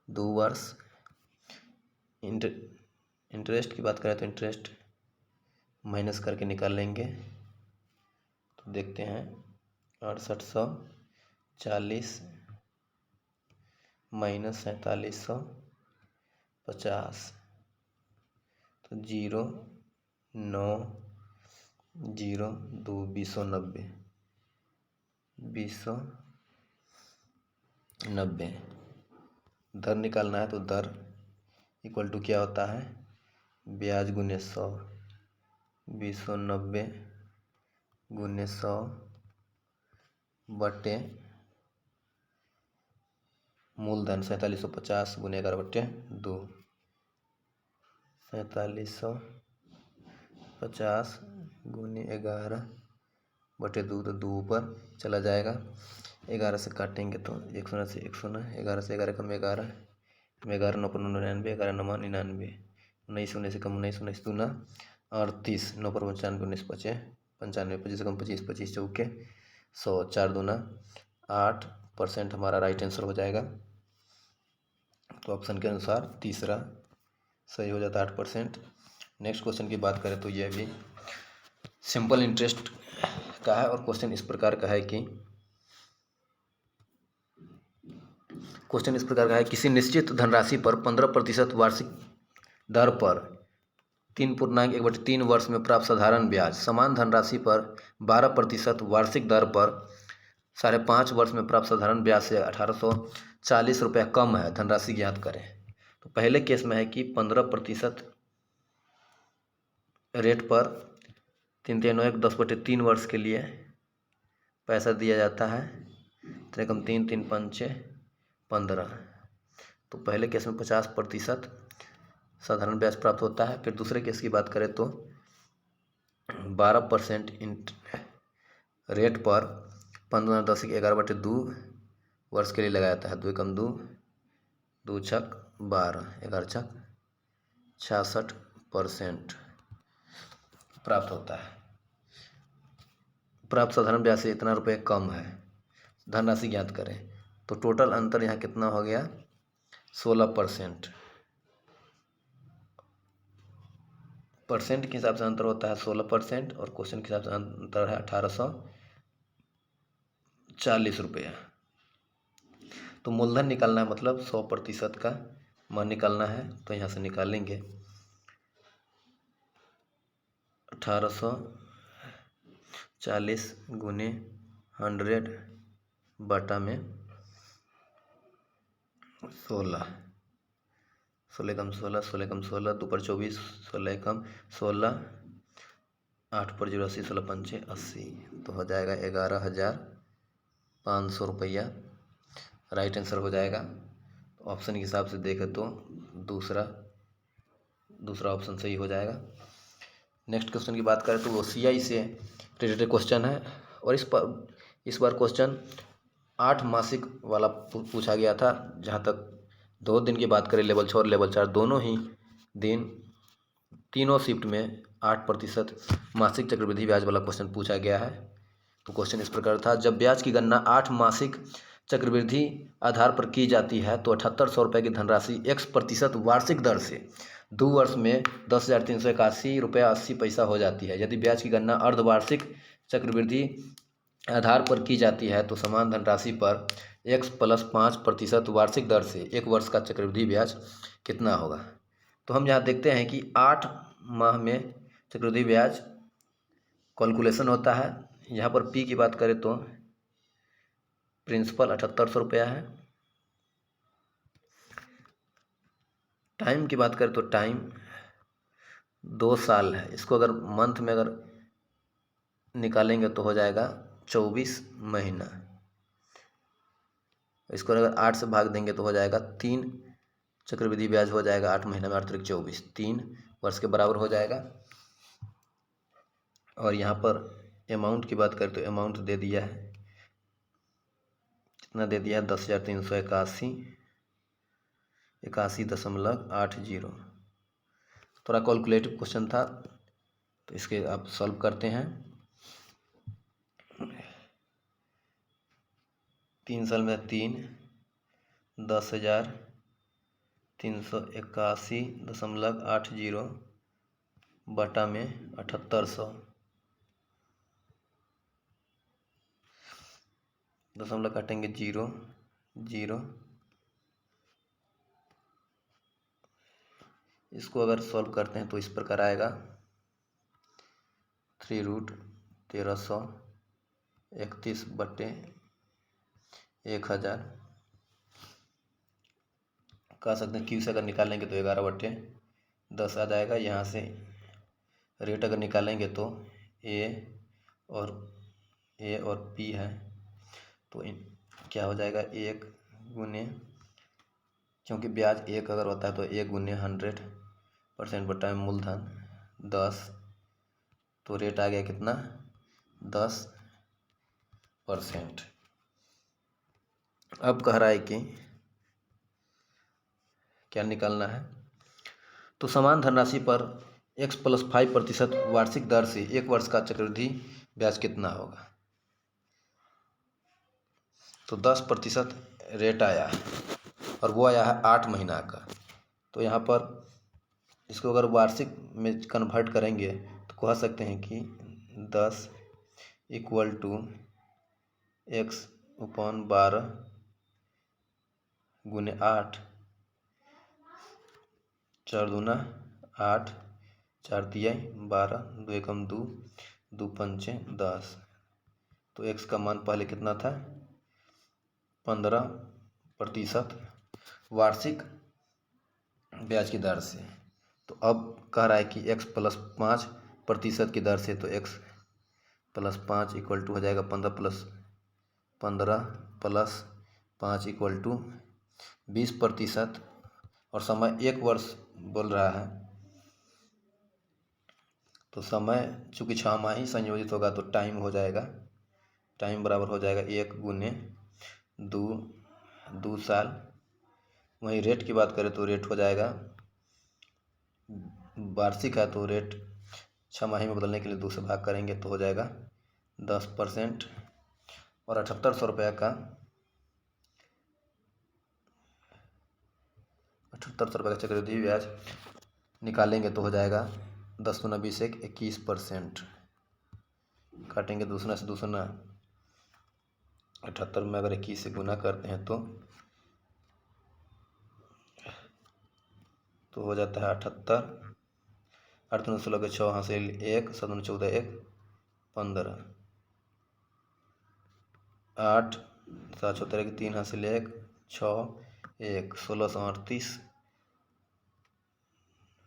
2 वर्ष। इंटरेस्ट की बात करें तो इंटरेस्ट माइनस करके निकाल लेंगे तो देखते हैं 6840 माइनस 4750 तो 0 9 0 2 290 290 दर निकालना है तो दर इक्वल टू क्या होता है ब्याज गुने 100 290 गुने 100 बटे मूलधन 4750 गुने 11 बटे 2 4750 गुने 11 बटे 2 तो 2 ऊपर चला जाएगा। 11 से काटेंगे तो 100 से 100 11 से 11 कम 11 11 9 99 11 9 99 19 19 से कम 19 19 दूना 38 9 पर 95 19 पचे 95 25 से कम 25 25 चौके 100 4 दूना 8% हमारा राइट आंसर हो जाएगा। तो ऑप्शन के अनुसार तीसरा सही हो जाता है 8%। नेक्स्ट क्वेश्चन की बात करें तो यह भी सिंपल इंटरेस्ट का है और क्वेश्चन इस प्रकार का है कि किसी निश्चित धनराशि पर 15% वार्षिक दर पर 3.1/3 वर्ष में प्राप्त साधारण ब्याज समान धनराशि पर 12% वार्षिक दर पर 5.5 वर्ष में प्राप्त साधारण ब्याज से 1840 रुपया कम है, धनराशि ज्ञात करें। तो पहले केस में है कि 15% रेट पर 3 3 1 10/3 वर्ष के लिए पैसा दिया जाता है। 3 कम 3 3 5 15। तो पहले केस में 50% साधारण ब्याज प्राप्त होता है। फिर दूसरे केस की बात करें तो 12% रेट पर 15 10 11/2 वर्ष के लिए लगाया जाता है। 2 कम 2 2 छक 12 11 छक 66% प्राप्त होता है। प्राप्त साधारण ब्याज से इतना रुपये कम है, धनराशि ज्ञात करें। तो टोटल अंतर यहाँ कितना हो गया 16%। परसेंट के हिसाब से अंतर होता है 16% और क्वेश्चन के हिसाब से अंतर है 1840 रुपया। तो मूलधन निकालना है, मतलब 100% का मान निकालना है। तो यहाँ से निकालेंगे 1840 गुने 100 बटा में 16, 16 कम 16, 16 कम 16, 2 पर 24, 16 कम 16, 8 पर 0 80, 16 पंचे 80, तो हो जाएगा 11,500 रुपया राइट आंसर हो जाएगा। ऑप्शन के हिसाब से देखें तो दूसरा ऑप्शन सही हो जाएगा। नेक्स्ट क्वेश्चन की बात करें तो वो CI से रिलेटेड क्वेश्चन है और इस बार क्वेश्चन 8 मासिक वाला पूछा गया था। जहाँ तक 2 दिन की बात करें, लेवल 6 और लेवल 4 दोनों ही दिन तीनों शिफ्ट में 8% मासिक चक्रवृद्धि ब्याज वाला क्वेश्चन पूछा गया है। तो क्वेश्चन इस प्रकार था, जब ब्याज की गणना 8 मासिक चक्रवृद्धि आधार पर की जाती है तो 7800 रुपये की धनराशि x% वार्षिक दर से 2 वर्ष में 10,381 रुपया 80 पैसा हो जाती है। यदि ब्याज की गणना अर्धवार्षिक चक्रवृद्धि आधार पर की जाती है तो समान धनराशि पर x + 5% वार्षिक दर से 1 वर्ष का चक्रवृद्धि ब्याज कितना होगा। तो हम यहाँ देखते हैं कि 8 माह में चक्रवृद्धि ब्याज कैलकुलेशन होता है। यहाँ पर P की बात करें तो प्रिंसिपल 7800 रुपया है। टाइम की बात करें तो टाइम 2 साल है। इसको अगर मंथ में अगर निकालेंगे तो हो जाएगा 24 महीना। इसको अगर 8 से भाग देंगे तो हो जाएगा 3 चक्रवृद्धि ब्याज हो जाएगा 8 महीना में 8 × 24, 3 वर्ष के बराबर हो जाएगा। और यहाँ पर अमाउंट की बात करें तो अमाउंट दे दिया है, कितना दे दिया है 10,381.80। थोड़ा कैलकुलेटिव क्वेश्चन था तो इसके आप सॉल्व करते हैं। 3 साल में 3, 10,381.80 बटा में 7800, दशमलव काटेंगे 0, 0। इसको अगर सॉल्व करते हैं तो इस प्रकार आएगा 3√1331/1000। कह सकते हैं Q से अगर निकालेंगे तो 11/10 आ जाएगा। यहाँ से रेट अगर निकालेंगे तो A और P है तो क्या हो जाएगा 1 गुने, क्योंकि ब्याज 1 अगर होता है तो 1 गुने 100% बटा में मूलधन 10, तो रेट आ गया कितना 10%। अब कह रहा है कि क्या निकालना है, तो समान धनराशि पर x + 5% वार्षिक दर से 1 वर्ष का चक्रवृद्धि ब्याज कितना होगा। तो 10% रेट आया है और वो आया है 8 महीना का। तो यहाँ पर इसको अगर वार्षिक में कन्वर्ट करेंगे तो कह सकते हैं कि 10 = x/12 गुने 8, 4 दूना 8, 4 तिया 12, 2 एकम 2, 2 पंचे 10। तो x का मान पहले कितना था 15% वार्षिक ब्याज की दर से। तो अब कह रहा है कि x + 5% की दर से, तो x + 5 = हो जाएगा 15 + 15 + 5 = 20%। और समय 1 वर्ष बोल रहा है तो समय चूँकि 6 माह ही संयोजित होगा तो टाइम हो जाएगा, टाइम बराबर हो जाएगा 1 गुने 2 साल। वहीं रेट की बात करें तो रेट हो जाएगा, वार्षिक है तो रेट 6 माही में बदलने के लिए 2 से भाग करेंगे तो हो जाएगा 10%। और 7800 रुपये का 7800 रुपये का चक्रवृद्धि ब्याज निकालेंगे तो हो जाएगा 10 दूना 20 एक 21%। काटेंगे दूसरा से दूसरा, 78 में अगर 21 से गुना करते हैं तो हो जाता है 78। 8 दूना 16 के 6 हासिल 1, 7 दूना 14 1 15, 8 7 14 के 3 हासिल 1 6 1 1638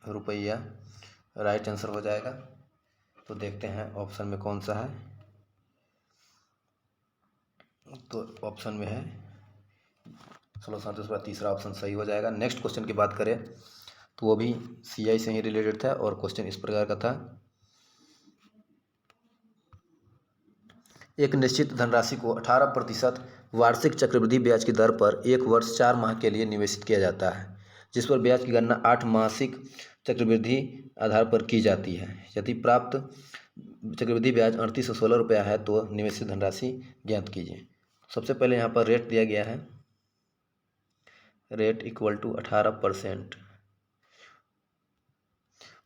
रुपया राइट आंसर हो जाएगा। तो देखते हैं ऑप्शन में कौन सा है, तो ऑप्शन में है 1638 का तीसरा ऑप्शन सही हो जाएगा। नेक्स्ट क्वेश्चन की बात करें तो वो भी सीआई से ही रिलेटेड था और क्वेश्चन इस प्रकार का था। एक निश्चित धनराशि को 18% वार्षिक चक्रवृद्धि ब्याज की दर पर 1 वर्ष 4 माह के लिए निवेशित किया जाता है, जिस पर ब्याज की गणना 8 मासिक चक्रवृद्धि आधार पर की जाती है। यदि प्राप्त चक्रवृद्धि ब्याज 3816 रुपया है तो निवेशित धनराशि ज्ञात कीजिए। सबसे पहले यहाँ पर रेट दिया गया है, रेट इक्वल टू 18%,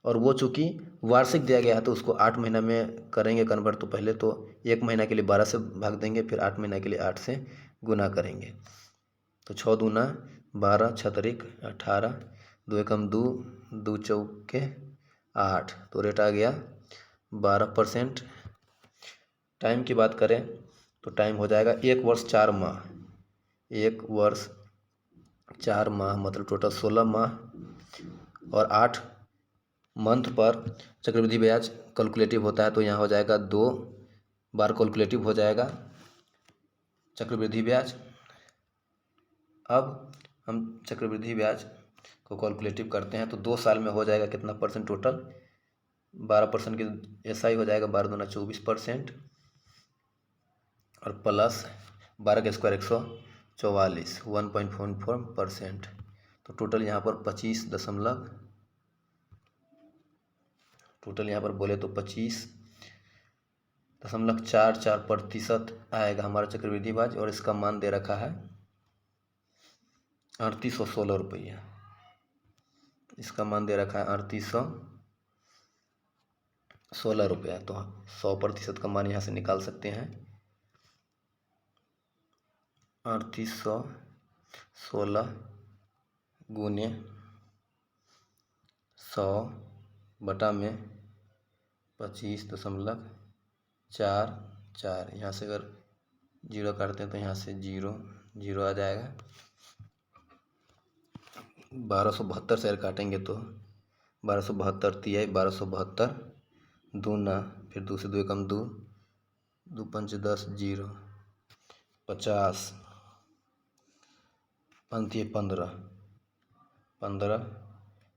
और वो चूँकि वार्षिक दिया गया है तो उसको 8 महीना में करेंगे कन्वर्ट। तो पहले तो 1 महीना के लिए 12 से भाग देंगे, फिर 8 महीना के लिए 8 से गुना करेंगे। तो 6 दूना 12, 6 तरीक 18, 2 एकम 2, 2 चौके 8, तो रेट आ गया 12%। टाइम की बात करें तो टाइम हो जाएगा 1 वर्ष 4 माह, 1 वर्ष 4 माह मतलब टोटल 16 माह, और 8 मंथ पर चक्रवृद्धि ब्याज कैलकुलेटिव होता है। तो यहाँ हो जाएगा 2 बार कैलकुलेटिव हो जाएगा चक्रवृद्धि ब्याज। अब हम चक्रवृद्धि ब्याज को कैलकुलेटिव करते हैं तो 2 साल में हो जाएगा कितना परसेंट, टोटल 12% की एसआई हो जाएगा, 12 दूना 24%, और प्लस 12 के स्क्वायर 144 1.44%। तो टोटल यहाँ पर 25 टोटल यहाँ पर बोले तो 25.44% आएगा हमारा चक्रवृद्धि ब्याज, और इसका मान दे रखा है 3816 रुपया। इसका मान दे रखा है 3816 रुपया। तो 100% का मान यहाँ से निकाल सकते हैं, 3816 गुने 100 बटा में 25.44। यहाँ से अगर जीरो काटते हैं तो यहाँ से जीरो जीरो आ जाएगा। 1272 से अगर काटेंगे तो 1272 तिहाई 1272 दूना, फिर 2 से 2 एकम 2, 2 पंच 10 जीरो 50 पंती 15 15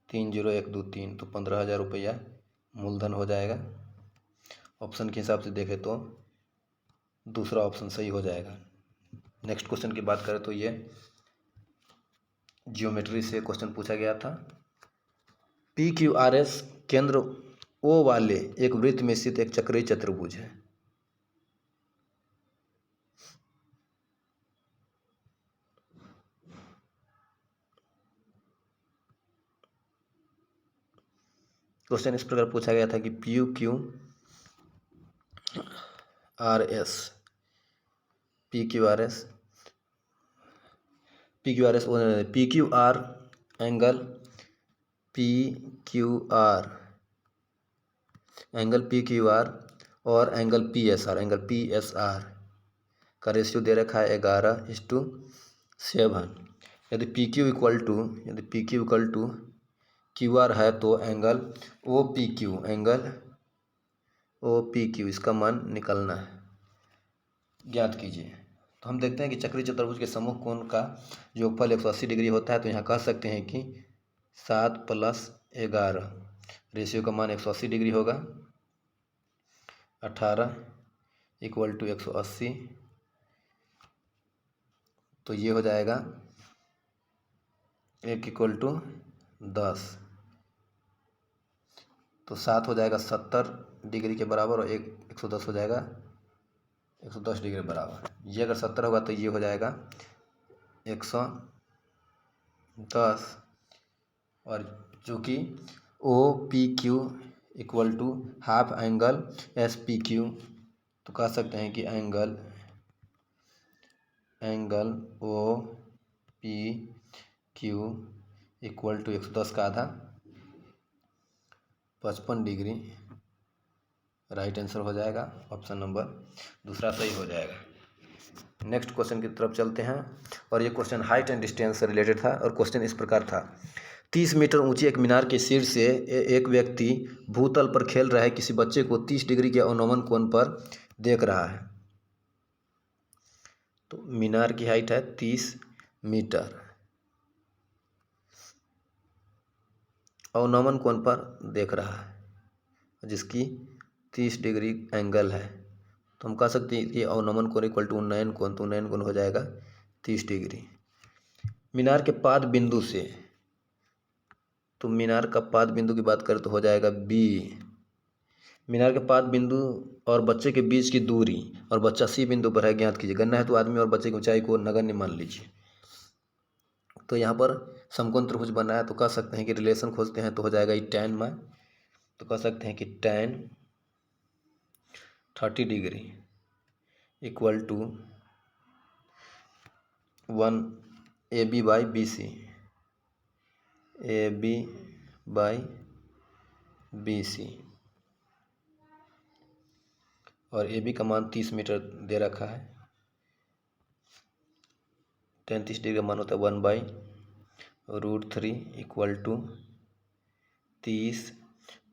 3 0 1 2 3, तो 15,000 रुपया मूलधन हो जाएगा। ऑप्शन के हिसाब से देखें तो दूसरा ऑप्शन सही हो जाएगा। नेक्स्ट क्वेश्चन की बात करें तो ये जियोमेट्री से क्वेश्चन पूछा गया था। PQRS केंद्र O वाले एक वृत्त में स्थित एक चक्रीय चतुर्भुज है। क्वेश्चन इस प्रकार पूछा गया था कि PQR एंगल PQR और एंगल PSR का रेशियो दे रखा है 11:7। यदि PQ इक्वल टू QR है तो एंगल OPQ इसका मान निकलना है, ज्ञात कीजिए। तो हम देखते हैं कि चक्रीय चतुर्भुज के समूह कोण का योगफल 180 डिग्री होता है। तो यहाँ कह सकते हैं कि 7 + 11 रेशियो का मान 180 डिग्री होगा, 18 = 180। तो ये हो जाएगा 1 = 10। तो 7 हो जाएगा 70 डिग्री के बराबर, और 110 हो जाएगा 110 डिग्री के बराबर। ये अगर 70 होगा तो ये हो जाएगा 110 और जो कि O P Q equal to half angle S P Q, तो कह सकते हैं कि angle O P Q equal to 110 का आधा 55 डिग्री। राइट आंसर हो जाएगा ऑप्शन नंबर दूसरा सही हो जाएगा। नेक्स्ट क्वेश्चन की तरफ चलते हैं, और ये क्वेश्चन हाइट एंड डिस्टेंस से रिलेटेड था, और क्वेश्चन इस प्रकार था। 30 मीटर ऊंची एक मीनार के शीर्ष से एक व्यक्ति भूतल पर खेल रहे किसी बच्चे को 30 डिग्री के अवनमन कोण पर देख रहा है। तो मीनार की हाइट है 30 मीटर, अवनमन कोण पर देख रहा है जिसकी 30 डिग्री एंगल है, तो हम कह सकते हैं कि अवनमन कोण इक्वल टू उन्नयन कोण, तो उन्नयन कोण हो जाएगा 30 डिग्री। मीनार के पाद बिंदु से, तो मीनार का पाद बिंदु की बात करें तो हो जाएगा बी। मीनार के पाद बिंदु और बच्चे के बीच की दूरी, और बच्चा सी बिंदु पर है, ज्ञात कीजिए। गणना है तो आदमी और बच्चे की ऊंचाई को नगण्य मान लीजिए। तो यहाँ पर समकोण त्रिभुज बना है, तो कह सकते हैं कि रिलेशन खोजते हैं तो हो जाएगा tan में, तो कह सकते हैं कि tan 30 degree equal to 1 AB by BC, AB by BC, और AB का मान 30 मीटर दे रखा है। tan 30 डिग्री का मान होता है 1/√3 इक्वल टू 30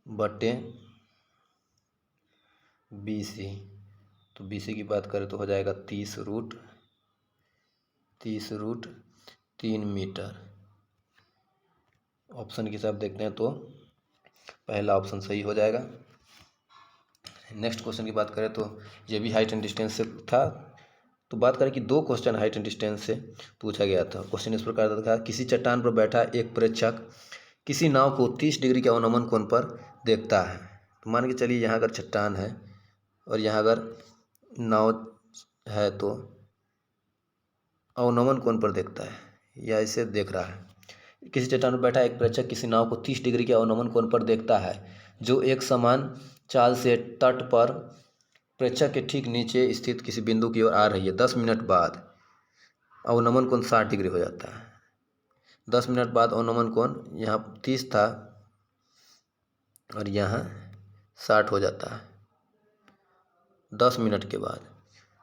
बटे BC। तो BC की बात करें तो हो जाएगा 30 रूट 3 मीटर। ऑप्शन के हिसाब देखते हैं तो पहला ऑप्शन सही हो जाएगा। नेक्स्ट क्वेश्चन की बात करें तो ये भी हाइट एंड डिस्टेंस से था। तो बात करें कि 2 क्वेश्चन हाइट एंड डिस्टेंस से पूछा गया था। क्वेश्चन इस प्रकार था, किसी चट्टान पर बैठा एक प्रेक्षक किसी नाव को 30 डिग्री के अवनमन कोण पर देखता है। तो मान के चलिए यहाँ अगर चट्टान है और यहाँ अगर नाव है, तो अवनमन कोण पर देखता है या इसे देख रहा है। किसी चट्टान पर बैठा एक प्रेक्षक किसी नाव को 30 डिग्री के अवनमन कोण पर देखता है, जो एक समान चाल से तट पर प्रेक्षक के ठीक नीचे स्थित किसी बिंदु की ओर आ रही है। 10 मिनट बाद अवनमन कोण 60 डिग्री हो जाता है। 10 मिनट बाद अवनमन कोण यहाँ 30 था और यहाँ 60 हो जाता है। 10 मिनट के बाद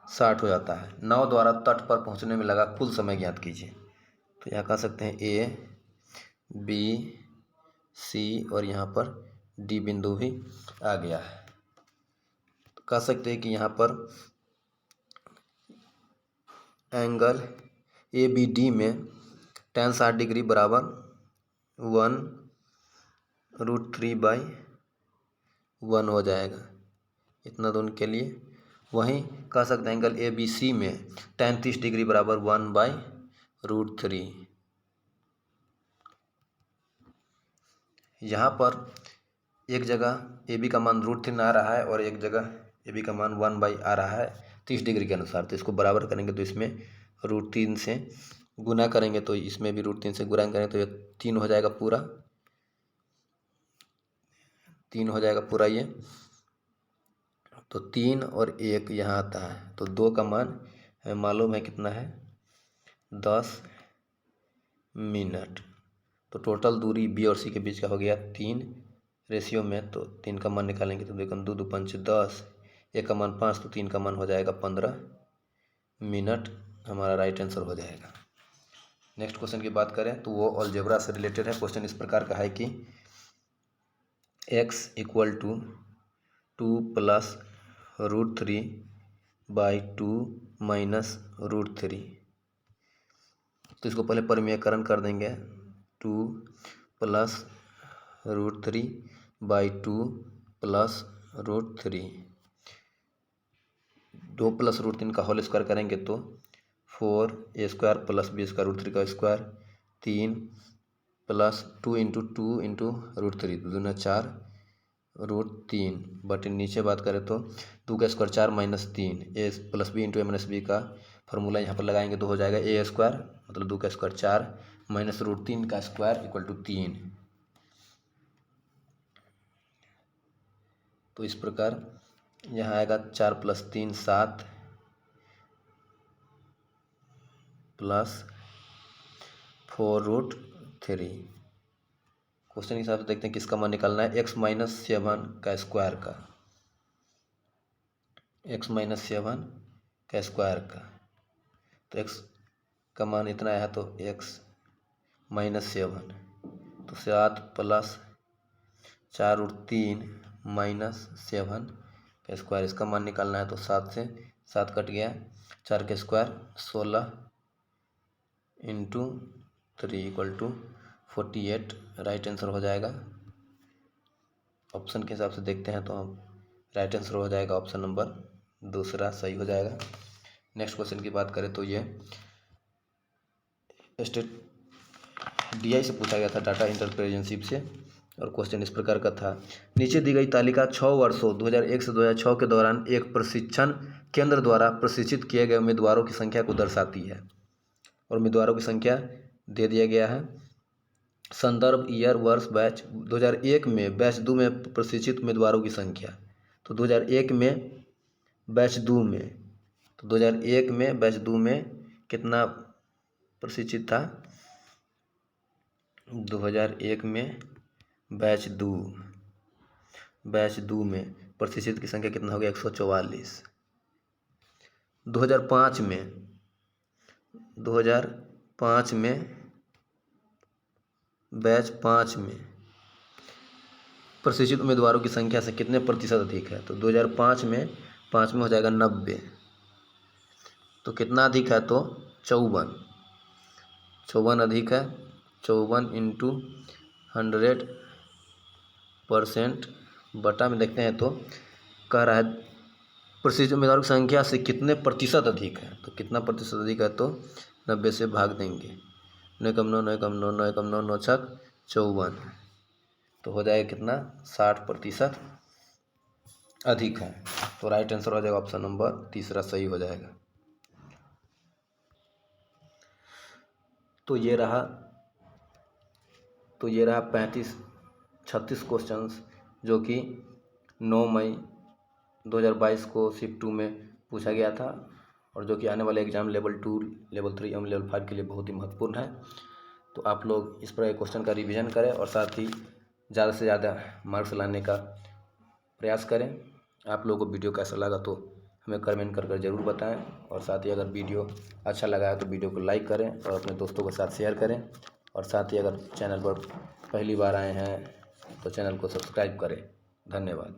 60 हो जाता है। नाव द्वारा तट पर पहुँचने में लगा कुल समय ज्ञात कीजिए। तो यहाँ कह सकते हैं A, B, C और यहाँ पर D बिंदु भी आ गया है। तो कह सकते हैं कि यहाँ पर एंगल ABD में tan 60 डिग्री बराबर 1√3/1 हो जाएगा। इतना दोनों के लिए। वहीं कह सकते हैं एंगल ABC में tan 30 डिग्री बराबर 1/√3। यहाँ पर एक जगह AB का मान √3 आ रहा है और एक जगह AB का मान 1 आ रहा है 30 डिग्री के अनुसार। तो इसको बराबर करेंगे तो इसमें √3 से गुना करेंगे, तो इसमें भी √3 से गुना करेंगे तो ये 3 हो जाएगा पूरा, 3 हो जाएगा पूरा ये। तो 3 और 1 यहाँ आता है, तो 2 का मान मालूम है कितना है 10 मिनट। तो टोटल दूरी B और C के बीच का हो गया 3 रेशियो में। तो 3 का मान निकालेंगे तो देखो 2 2 5 10, 1 का मान 5, तो 3 का मान हो जाएगा 15 मिनट। हमारा राइट आंसर हो जाएगा। नेक्स्ट क्वेश्चन की बात करें तो वो अलजेब्रा से रिलेटेड है। क्वेश्चन इस प्रकार का है कि x इक्वल टू 2 + √3/2 माइनस √3। तो इसको पहले परिमेयकरण कर देंगे। 2 + √3/2 + √3, 2 + √3 का होल स्क्वायर करेंगे तो 4a² + b² √3 का स्क्वायर, 3 + 2 × 2 × √3, 2 दूना 4 √3 बटे नीचे बात करें तो 2 का square 4 - 3 a + b × a - b का फॉर्मूला यहाँ पर लगाएंगे तो हो जाएगा a² मतलब 2 का स्क्वायर 4 - √3 का स्क्वायर इक्वल टू 3। तो इस प्रकार यहाँ आएगा 4 + 3 7 + 4√3। क्वेश्चन के हिसाब से देखते हैं किसका मान निकालना है, x - 7 का स्क्वायर का, x - 7 का स्क्वायर का। तो x का मान इतना है तो x - 7 तो 7 + 4√3 - 7 का स्क्वायर, इसका मान निकालना है तो 7 से 7 कट गया, 4 का स्क्वायर 16 × 3 = 48। राइट आंसर हो जाएगा। ऑप्शन के हिसाब से देखते हैं तो हम राइट आंसर हो जाएगा ऑप्शन नंबर दूसरा सही हो जाएगा। नेक्स्ट क्वेश्चन की बात करें तो ये स्टेट DI से पूछा गया था, डाटा इंटरप्रेटेशनशिप से, और क्वेश्चन इस प्रकार का था। नीचे दी गई तालिका 6 वर्षों 2001 से 2006 के दौरान एक प्रशिक्षण केंद्र द्वारा प्रशिक्षित किए गए उम्मीदवारों की संख्या को दर्शाती है, और उम्मीदवारों की संख्या दे दिया गया है। संदर्भ ईयर वर्ष बैच 2001 में बैच 2 में प्रशिक्षित उम्मीदवारों की संख्या, तो 2001 में बैच 2 में, तो 2001 में बैच 2 में कितना प्रशिक्षित था, 2001 में बैच 2 में प्रशिक्षित की संख्या कितना हो गया, 144। 2005 में बैच 5 में प्रशिक्षित उम्मीदवारों की संख्या से कितने प्रतिशत अधिक है, तो 2005 में 5 में हो जाएगा 90, तो कितना अधिक है तो 54 अधिक है, 54 × 100% बटा में देखते हैं तो कह रहा है प्रशिक्षित उम्मीदवारों की संख्या से कितने प्रतिशत अधिक है, तो कितना प्रतिशत अधिक है तो 90 से भाग देंगे, 9 × 9 = 9 9 × 9 = 9 × 6 = 54, तो हो जाएगा कितना 60% अधिक है। तो राइट आंसर हो जाएगा ऑप्शन नंबर तीसरा सही हो जाएगा। तो ये रहा 36 क्वेश्चंस जो कि 9 मई 2022 को शिफ्ट 2 में पूछा गया था, और जो कि आने वाले एग्ज़ाम लेवल 2, लेवल 3 एवं लेवल 5 के लिए बहुत ही महत्वपूर्ण है। तो आप लोग इस प्रकार क्वेश्चन का रिवीजन करें और साथ ही ज़्यादा से ज़्यादा मार्क्स लाने का प्रयास करें। आप लोगों को वीडियो कैसा लगा तो हमें कमेंट कर ज़रूर बताएं, और साथ ही अगर वीडियो अच्छा लगा है तो वीडियो को लाइक करें और अपने दोस्तों के साथ शेयर करें, और साथ ही अगर चैनल पर पहली बार आए हैं तो चैनल को सब्सक्राइब करें। धन्यवाद।